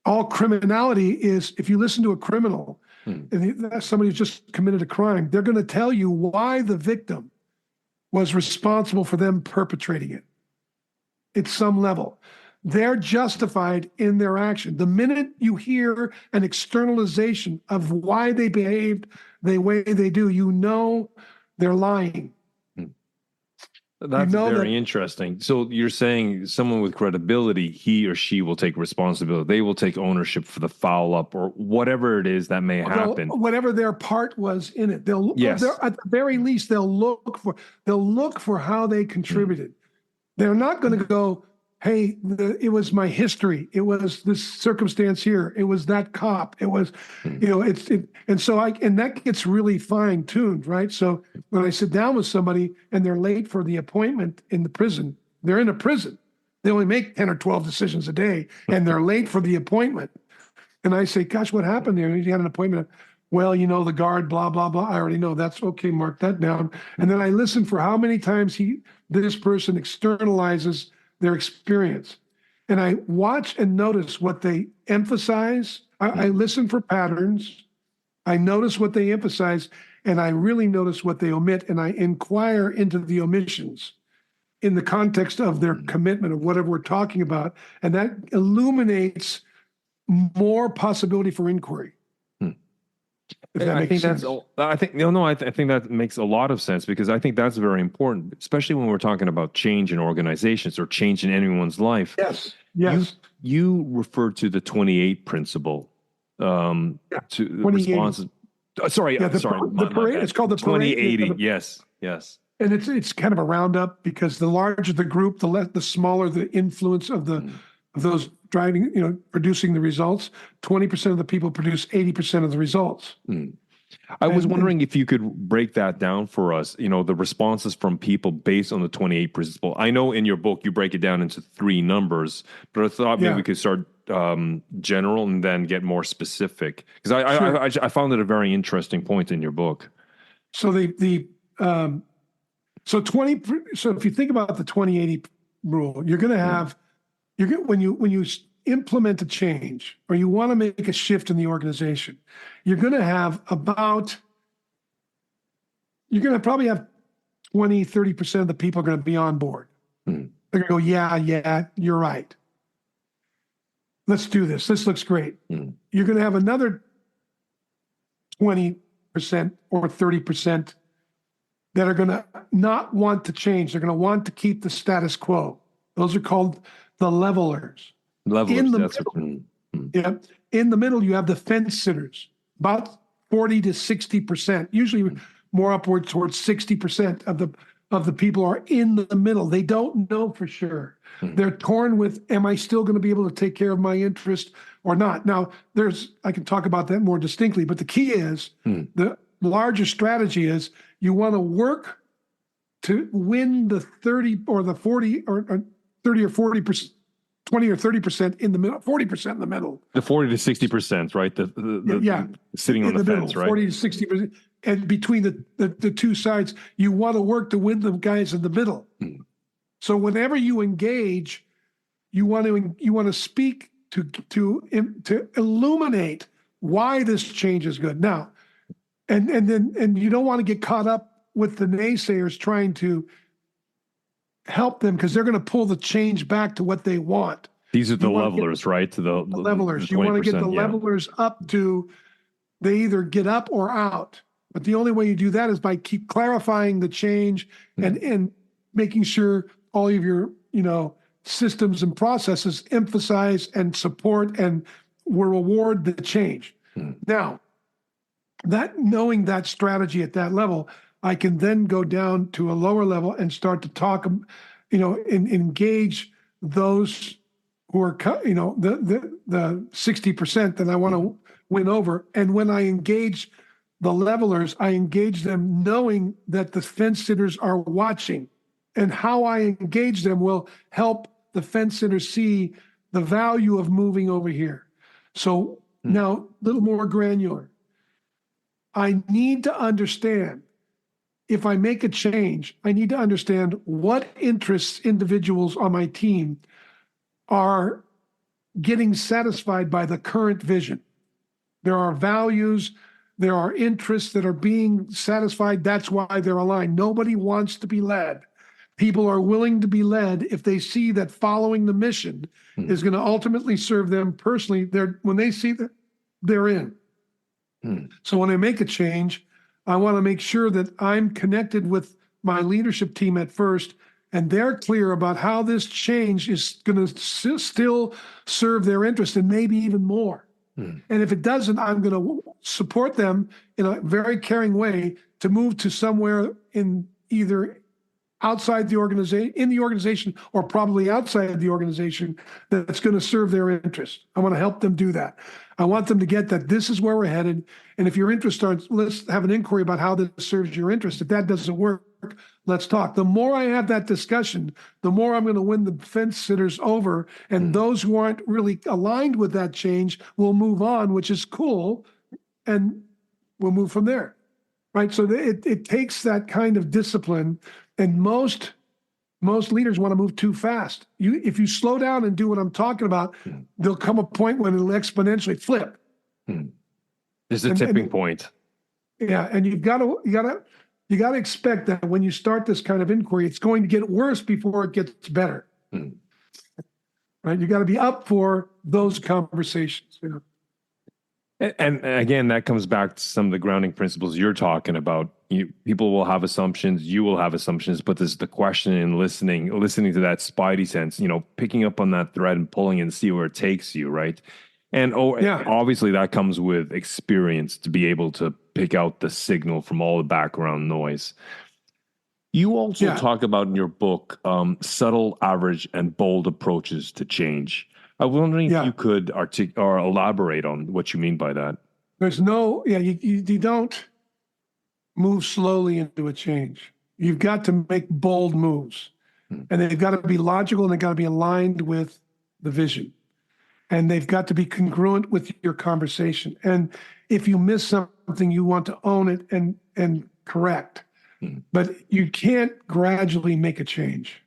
S2: all criminality is, if you listen to a criminal, and that's somebody who's just committed a crime, they're going to tell you why the victim was responsible for them perpetrating it at some level. They're justified in their action. The minute you hear an externalization of why they behaved the way they do, you know they're lying.
S1: That's very interesting. So you're saying someone with credibility, he or she will take responsibility. They will take ownership for the foul up or whatever it is that may happen.
S2: Whatever their part was in it. At the very least, they'll look for how they contributed. They're not going to go, hey, it was my history. It was this circumstance here. It was that cop. It was, and that gets really fine tuned, right? So when I sit down with somebody and they're late for the appointment in the prison, they're in a prison. They only make 10 or 12 decisions a day and they're late for the appointment. And I say, gosh, what happened there? You had an appointment. Well, the guard, blah, blah, blah. I already know. That's okay. Mark that down. And then I listen for how many times this person externalizes their experience. And I watch and notice what they emphasize. I listen for patterns. I notice what they emphasize, and I really notice what they omit, and I inquire into the omissions in the context of their commitment of whatever we're talking about. And that illuminates more possibility for inquiry. If that
S1: I
S2: makes
S1: think
S2: sense.
S1: I think I think that makes a lot of sense because I think that's very important, especially when we're talking about change in organizations or change in anyone's life.
S2: Yes.
S1: You
S2: Yes.
S1: you refer to the 28 principle,
S2: Yeah.
S1: to
S2: 2080.
S1: responses. Sorry,
S2: Yeah.
S1: sorry,
S2: The
S1: my
S2: parade.
S1: bad.
S2: It's called the parade.
S1: 2080. Yes, yes.
S2: And it's kind of a roundup because the larger the group, the smaller the influence of those driving, producing the results. 20% of the people produce 80% of the results.
S1: I was
S2: And
S1: wondering if you could break that down for us, the responses from people based on the 28 principle. I know in your book you break it down into 3 numbers, but I thought maybe
S2: yeah,
S1: we could start general and then get more specific because
S2: sure.
S1: I found it a very interesting point in your book.
S2: So so 20, so if you think about the 2080 rule, you're going to have, when you implement a change or you want to make a shift in the organization, you're going to have you're going to probably have 20-30% of the people are going to be on board.
S1: Mm.
S2: They're going to go, yeah, you're right. Let's do this. This looks great. You're going to have another 20% or 30% that are going to not want to change. They're going to want to keep the status quo. Those are called the levelers.
S1: Levelers,
S2: In the middle, you have the fence sitters, about 40 to 60%, usually more upwards towards 60% of the people are in the middle. They don't know for sure. They're torn with, am I still going to be able to take care of my interest or not? Now, I can talk about that more distinctly, but the key is the larger strategy is you want to work to win the 30 or the 40 or 30 or 40%, 20 or 30% in the middle, 40% in the middle.
S1: The 40 to 60%, right? The sitting on the fence,
S2: middle,
S1: right?
S2: 40 to 60%. And between the two sides, you want to work to win the guys in the middle. So whenever you engage, you want to speak to illuminate why this change is good. Now, and you don't want to get caught up with the naysayers trying to help them because they're going to pull the change back to what they want.
S1: These are the levelers, right? To the
S2: levelers. You want to get the levelers up to they either get up or out. But the only way you do that is by keep clarifying the change and making sure all of your systems and processes emphasize and support and will reward the change. Now, knowing that strategy at that level, I can then go down to a lower level and start to talk, and engage those who are, the 60% that I want to win over. And when I engage the levelers, I engage them knowing that the fence sitters are watching, and how I engage them will help the fence sitters see the value of moving over here. So now a little more granular. I need to understand, if I make a change, I need to understand what interests individuals on my team are getting satisfied by the current vision. There are values, there are interests that are being satisfied. That's why they're aligned. Nobody wants to be led. People are willing to be led if they see that following the mission is going to ultimately serve them personally. When they see that, they're in. So when I make a change, I want to make sure that I'm connected with my leadership team at first, and they're clear about how this change is going to still serve their interest and maybe even more. And if it doesn't, I'm going to support them in a very caring way to move to somewhere in either outside the organization, in the organization, or probably outside the organization that's going to serve their interest. I want to help them do that. I want them to get that this is where we're headed. And if your interest starts, let's have an inquiry about how this serves your interest. If that doesn't work, let's talk. The more I have that discussion, the more I'm going to win the fence sitters over. And those who aren't really aligned with that change will move on, which is cool. And we'll move from there. Right. So it takes that kind of discipline. And most leaders want to move too fast. If you slow down and do what I'm talking about, there'll come a point when it'll exponentially flip.
S1: There's a tipping point.
S2: Yeah, and you got to expect that when you start this kind of inquiry, it's going to get worse before it gets better. Right? You got to be up for those conversations.
S1: And again, that comes back to some of the grounding principles you're talking about. People will have assumptions, you will have assumptions, but this is the question and listening to that spidey sense, picking up on that thread and pulling and see where it takes you, right? And
S2: Yeah.
S1: obviously that comes with experience to be able to pick out the signal from all the background noise. You also
S2: Yeah.
S1: talk about in your book subtle, average, and bold approaches to change. I'm wondering if
S2: Yeah.
S1: you could or elaborate on what you mean by that.
S2: There's no, yeah, you don't move slowly into a change. You've got to make bold moves, and they've got to be logical and they've got to be aligned with the vision. And they've got to be congruent with your conversation. And if you miss something, you want to own it and correct. But you can't gradually make a change.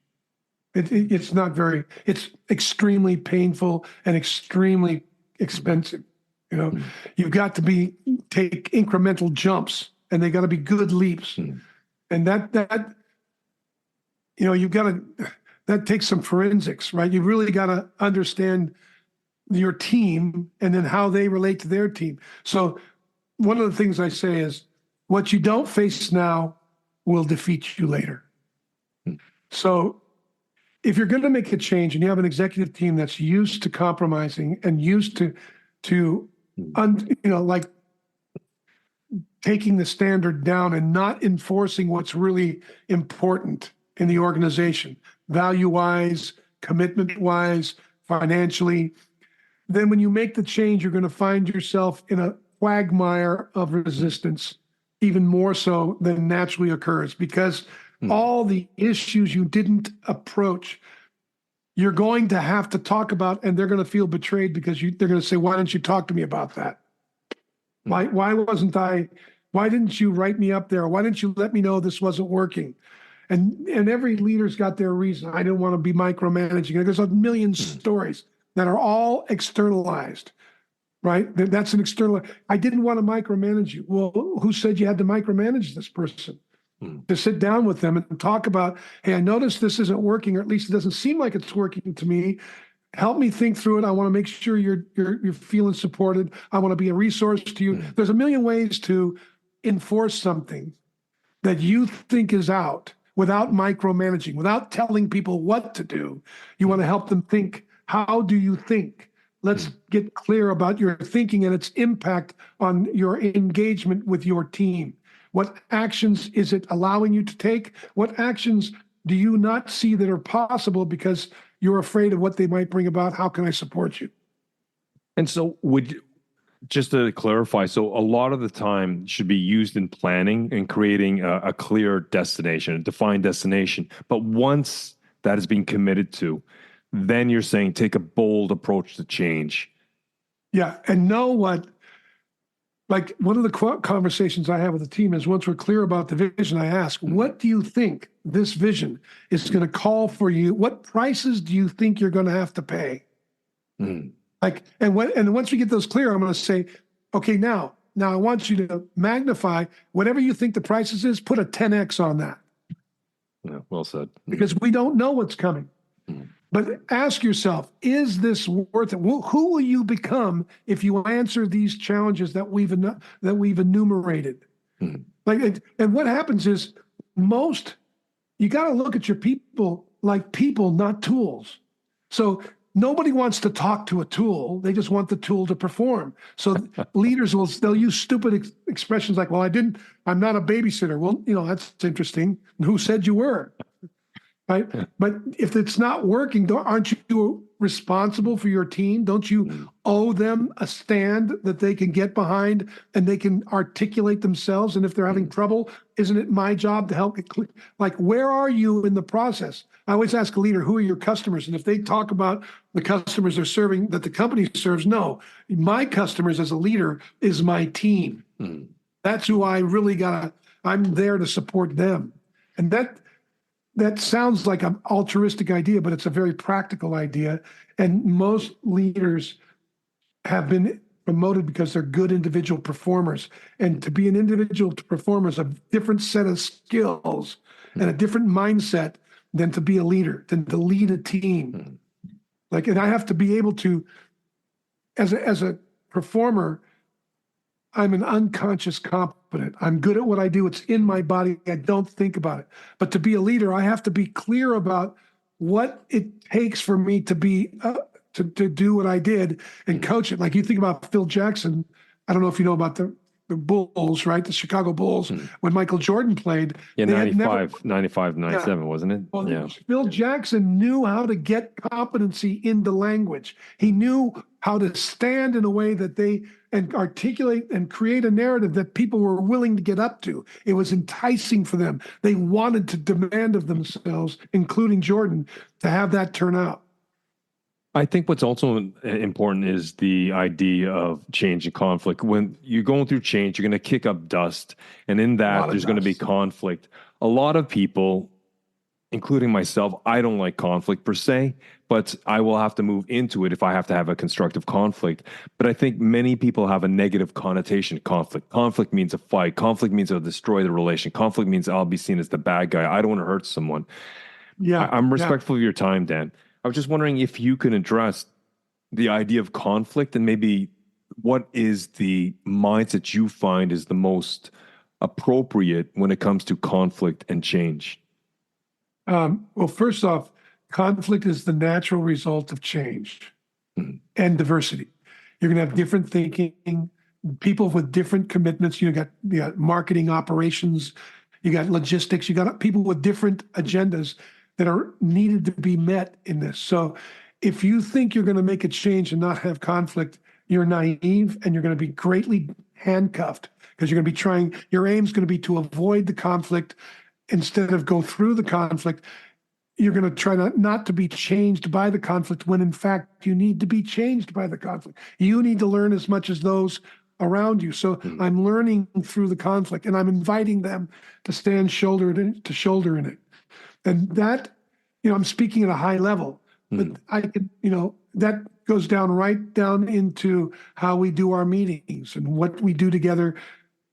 S2: It's extremely painful and extremely expensive. You've got to take incremental jumps, and they got to be good leaps. And that you've got to, that takes some forensics, right? You really got to understand your team and then how they relate to their team. So one of the things I say is, what you don't face now will defeat you later. So if you're going to make a change and you have an executive team that's used to compromising and used to like taking the standard down and not enforcing what's really important in the organization, value-wise, commitment-wise, financially, then when you make the change, you're going to find yourself in a quagmire of resistance, even more so than naturally occurs, because all the issues you didn't approach, you're going to have to talk about, and they're going to feel betrayed because they're going to say, why didn't you talk to me about that? Why didn't you write me up there? Why didn't you let me know this wasn't working? And every leader's got their reason. I didn't want to be micromanaging. There's a million stories that are all externalized, right? That's an external. I didn't want to micromanage you. Well, who said you had to micromanage this person? To sit down with them and talk about, hey, I noticed this isn't working, or at least it doesn't seem like it's working to me. Help me think through it. I want to make sure you're feeling supported. I want to be a resource to you. There's a million ways to enforce something that you think is out without micromanaging, without telling people what to do. You want to help them think. How do you think? Let's get clear about your thinking and its impact on your engagement with your team. What actions is it allowing you to take? What actions do you not see that are possible because you're afraid of what they might bring about? How can I support you?
S1: And so just to clarify, so a lot of the time should be used in planning and creating a clear destination, a defined destination. But once that has been committed to, then you're saying take a bold approach to change.
S2: Yeah. And know what, like one of the conversations I have with the team is, once we're clear about the vision, I ask, what do you think this vision is going to call for you? What prices do you think you're going to have to pay? And once we get those clear, I'm going to say, okay, now I want you to magnify whatever you think the prices is, put a 10x on that.
S1: Yeah, well said.
S2: Because we don't know what's coming. But ask yourself, is this worth it? Who will you become if you answer these challenges that we've enumerated? And what happens is, you got to look at your people like people, not tools. So nobody wants to talk to a tool. They just want the tool to perform. So leaders they'll use stupid expressions like, well, I'm not a babysitter. Well, that's interesting. Who said you were? Right. But if it's not working, aren't you responsible for your team? Don't you owe them a stand that they can get behind and they can articulate themselves? And if they're having trouble, isn't it my job to help get clear? Like, where are you in the process? I always ask a leader, who are your customers? And if they talk about the customers they're serving that the company serves, no, my customers as a leader is my team. That's who I really I'm there to support them. And that sounds like an altruistic idea, but it's a very practical idea. And most leaders have been promoted because they're good individual performers. And to be an individual performer is a different set of skills and a different mindset than to be a leader, than to lead a team. And I have to be able to, as a performer, I'm an unconscious competent. I'm good at what I do. It's in my body. I don't think about it. But to be a leader, I have to be clear about what it takes for me to be to do what I did and coach it. Like you think about Phil Jackson. I don't know if you know about the Bulls, right? The Chicago Bulls. When Michael Jordan played,
S1: Yeah,
S2: they had never
S1: 95, 97, wasn't it?
S2: well,
S1: Yeah.
S2: Phil Jackson knew how to get competency into language. He knew how to stand in a way that they and articulate and create a narrative that people were willing to get up to. It was enticing for them. They wanted to demand of themselves, including Jordan, to have that turn out.
S1: I think what's also important is the idea of change and conflict. When you're going through change, you're going to kick up dust. And in that, there's going to be conflict. A lot of people, including myself, I don't like conflict per se, but I will have to move into it if I have to have a constructive conflict. But I think many people have a negative connotation to conflict. Conflict means a fight. Conflict means I'll destroy the relation. Conflict means I'll be seen as the bad guy. I don't want to hurt someone.
S2: Yeah,
S1: I'm respectful of your time, Dan. I was just wondering if you can address the idea of conflict and maybe what is the mindset you find is the most appropriate when it comes to conflict and change.
S2: Well, first off, conflict is the natural result of change and diversity. You're going to have different thinking, people with different commitments. You got marketing operations, you got logistics, you got people with different agendas that are needed to be met in this. So if you think you're going to make a change and not have conflict, you're naive and you're going to be greatly handcuffed because you're going to be trying, your aim is going to be to avoid the conflict instead of go through the conflict. You're going to try not to be changed by the conflict when in fact you need to be changed by the conflict. You need to learn as much as those around you. So I'm learning through the conflict and I'm inviting them to stand shoulder to shoulder in it. And that, I'm speaking at a high level, but I can, that goes right down into how we do our meetings and what we do together,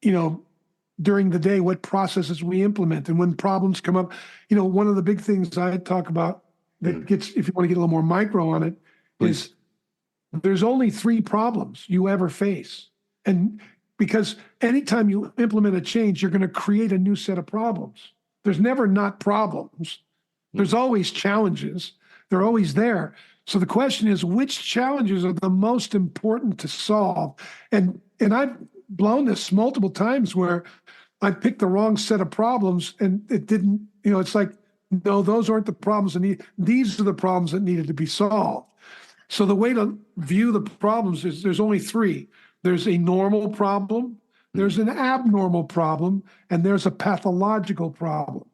S2: during the day, what processes we implement. And when problems come up, one of the big things I talk about that gets, if you want to get a little more micro on it, is there's only 3 problems you ever face. And because anytime you implement a change, you're going to create a new set of problems. There's never not problems. There's always challenges. They're always there. So the question is, which challenges are the most important to solve? And I've blown this multiple times where I picked the wrong set of problems and it didn't, it's like, no, those aren't the problems that these are the problems that needed to be solved. So the way to view the problems is there's only 3. There's a normal problem, there's an abnormal problem, and there's a pathological problem.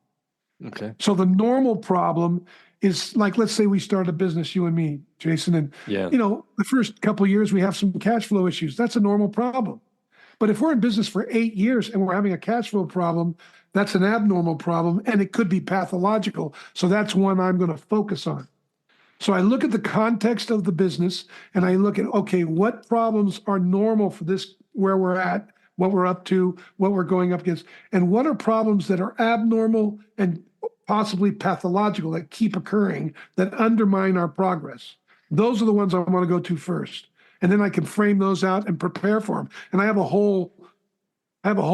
S1: Okay.
S2: So the normal problem is like, let's say we start a business, you and me, Jason, and the first couple of years we have some cash flow issues. That's a normal problem. But if we're in business for 8 years and we're having a cash flow problem, that's an abnormal problem, and it could be pathological. So that's one I'm going to focus on. So I look at the context of the business and I look at, okay, what problems are normal for this, where we're at, what we're up to, what we're going up against, and what are problems that are abnormal and possibly pathological that keep occurring that undermine our progress. Those are the ones I want to go to first. And then I can frame those out and prepare for them. And I have a whole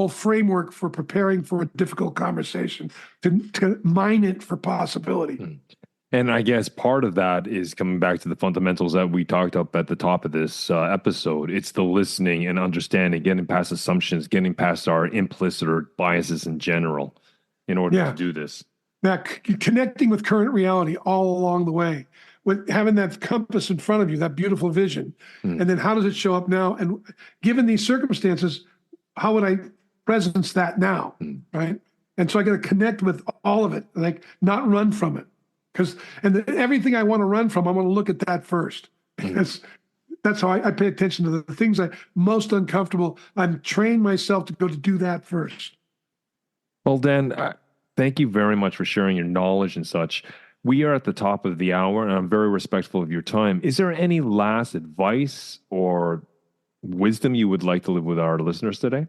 S2: framework for preparing for a difficult conversation to mine it for possibility.
S1: And I guess part of that is coming back to the fundamentals that we talked up at the top of this episode. It's the listening and understanding, getting past assumptions, getting past our implicit or biases in general in order to do this.
S2: Now, connecting with current reality all along the way, with having that compass in front of you, that beautiful vision. And then how does it show up now? And given these circumstances, how would I presence that now, right? And so I got to connect with all of it, like not run from it. Everything I want to run from, I want to look at that first. Because that's how I pay attention to the things I'm most uncomfortable. I'm trained myself to go to do that first.
S1: Well, Dan, thank you very much for sharing your knowledge and such. We are at the top of the hour, and I'm very respectful of your time. Is there any last advice or wisdom you would like to leave with our listeners today?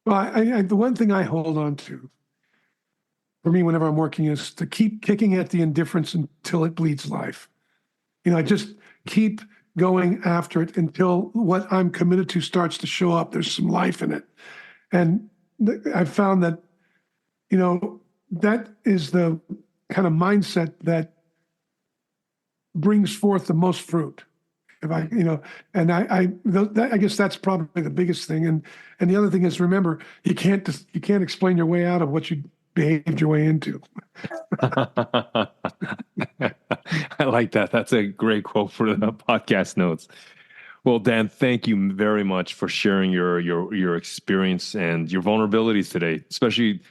S2: Well, the one thing I hold on to for me whenever I'm working is to keep kicking at the indifference until it bleeds life. I just keep going after it until what I'm committed to starts to show up. There's some life in it. And I've found that, that is the kind of mindset that brings forth the most fruit. If I, and I guess that's probably the biggest thing. And the other thing is, remember, you can't explain your way out of what you behaved your way into.
S1: I like that. That's a great quote for the podcast notes. Well, Dan, thank you very much for sharing your experience and your vulnerabilities today, especially,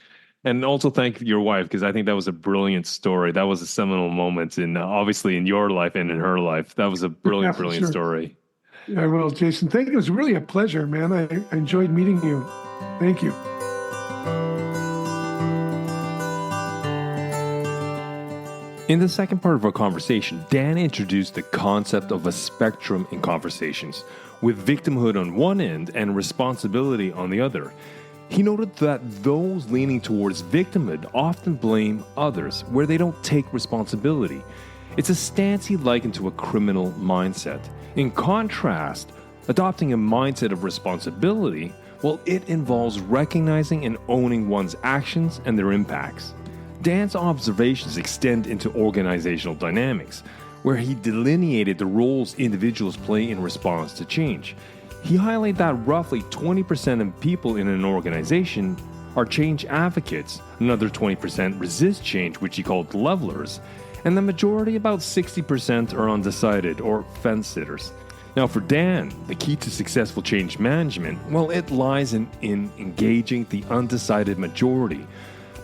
S1: and also thank your wife, because I think that was a brilliant story. That was a seminal moment obviously in your life and in her life. That was a brilliant
S2: Sure.
S1: story.
S2: Yeah, well, Jason, thank you. It was really a pleasure, man. I enjoyed meeting you. Thank you.
S1: In the second part of our conversation, Dan introduced the concept of a spectrum in conversations, with victimhood on one end and responsibility on the other. He noted that those leaning towards victimhood often blame others where they don't take responsibility. It's a stance he likened to a criminal mindset. In contrast, adopting a mindset of responsibility, well, it involves recognizing and owning one's actions and their impacts. Dan's observations extend into organizational dynamics, where he delineated the roles individuals play in response to change. He highlighted that roughly 20% of people in an organization are change advocates, another 20% resist change, which he called levelers, and the majority, about 60%, are undecided or fence sitters. Now, for Dan, the key to successful change management, well, it lies in engaging the undecided majority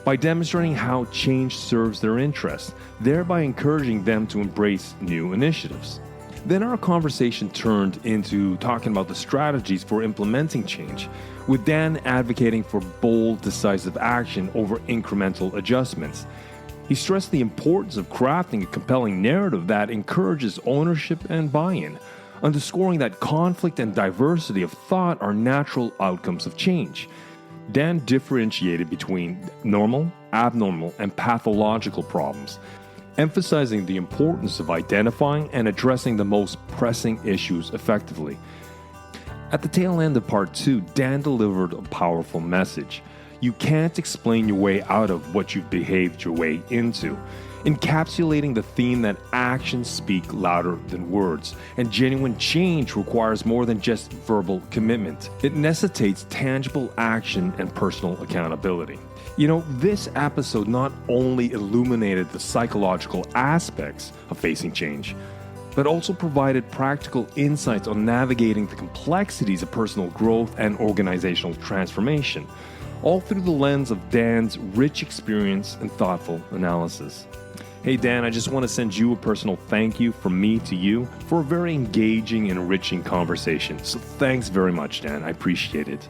S1: by demonstrating how change serves their interests, thereby encouraging them to embrace new initiatives. Then our conversation turned into talking about the strategies for implementing change, with Dan advocating for bold, decisive action over incremental adjustments. He stressed the importance of crafting a compelling narrative that encourages ownership and buy-in, underscoring that conflict and diversity of thought are natural outcomes of change. Dan differentiated between normal, abnormal, and pathological problems, emphasizing the importance of identifying and addressing the most pressing issues effectively. At the tail end of part 2, Dan delivered a powerful message. You can't explain your way out of what you've behaved your way into, encapsulating the theme that actions speak louder than words, and genuine change requires more than just verbal commitment. It necessitates tangible action and personal accountability. This episode not only illuminated the psychological aspects of facing change, but also provided practical insights on navigating the complexities of personal growth and organizational transformation, all through the lens of Dan's rich experience and thoughtful analysis. Hey Dan, I just want to send you a personal thank you from me to you for a very engaging and enriching conversation. So thanks very much, Dan. I appreciate it.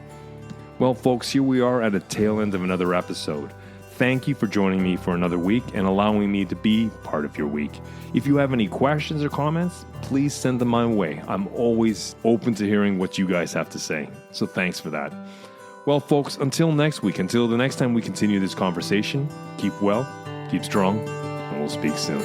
S1: Well, folks, here we are at the tail end of another episode. Thank you for joining me for another week and allowing me to be part of your week. If you have any questions or comments, please send them my way. I'm always open to hearing what you guys have to say. So thanks for that. Well, folks, until next week, until the next time we continue this conversation, keep well, keep strong, and we'll speak soon.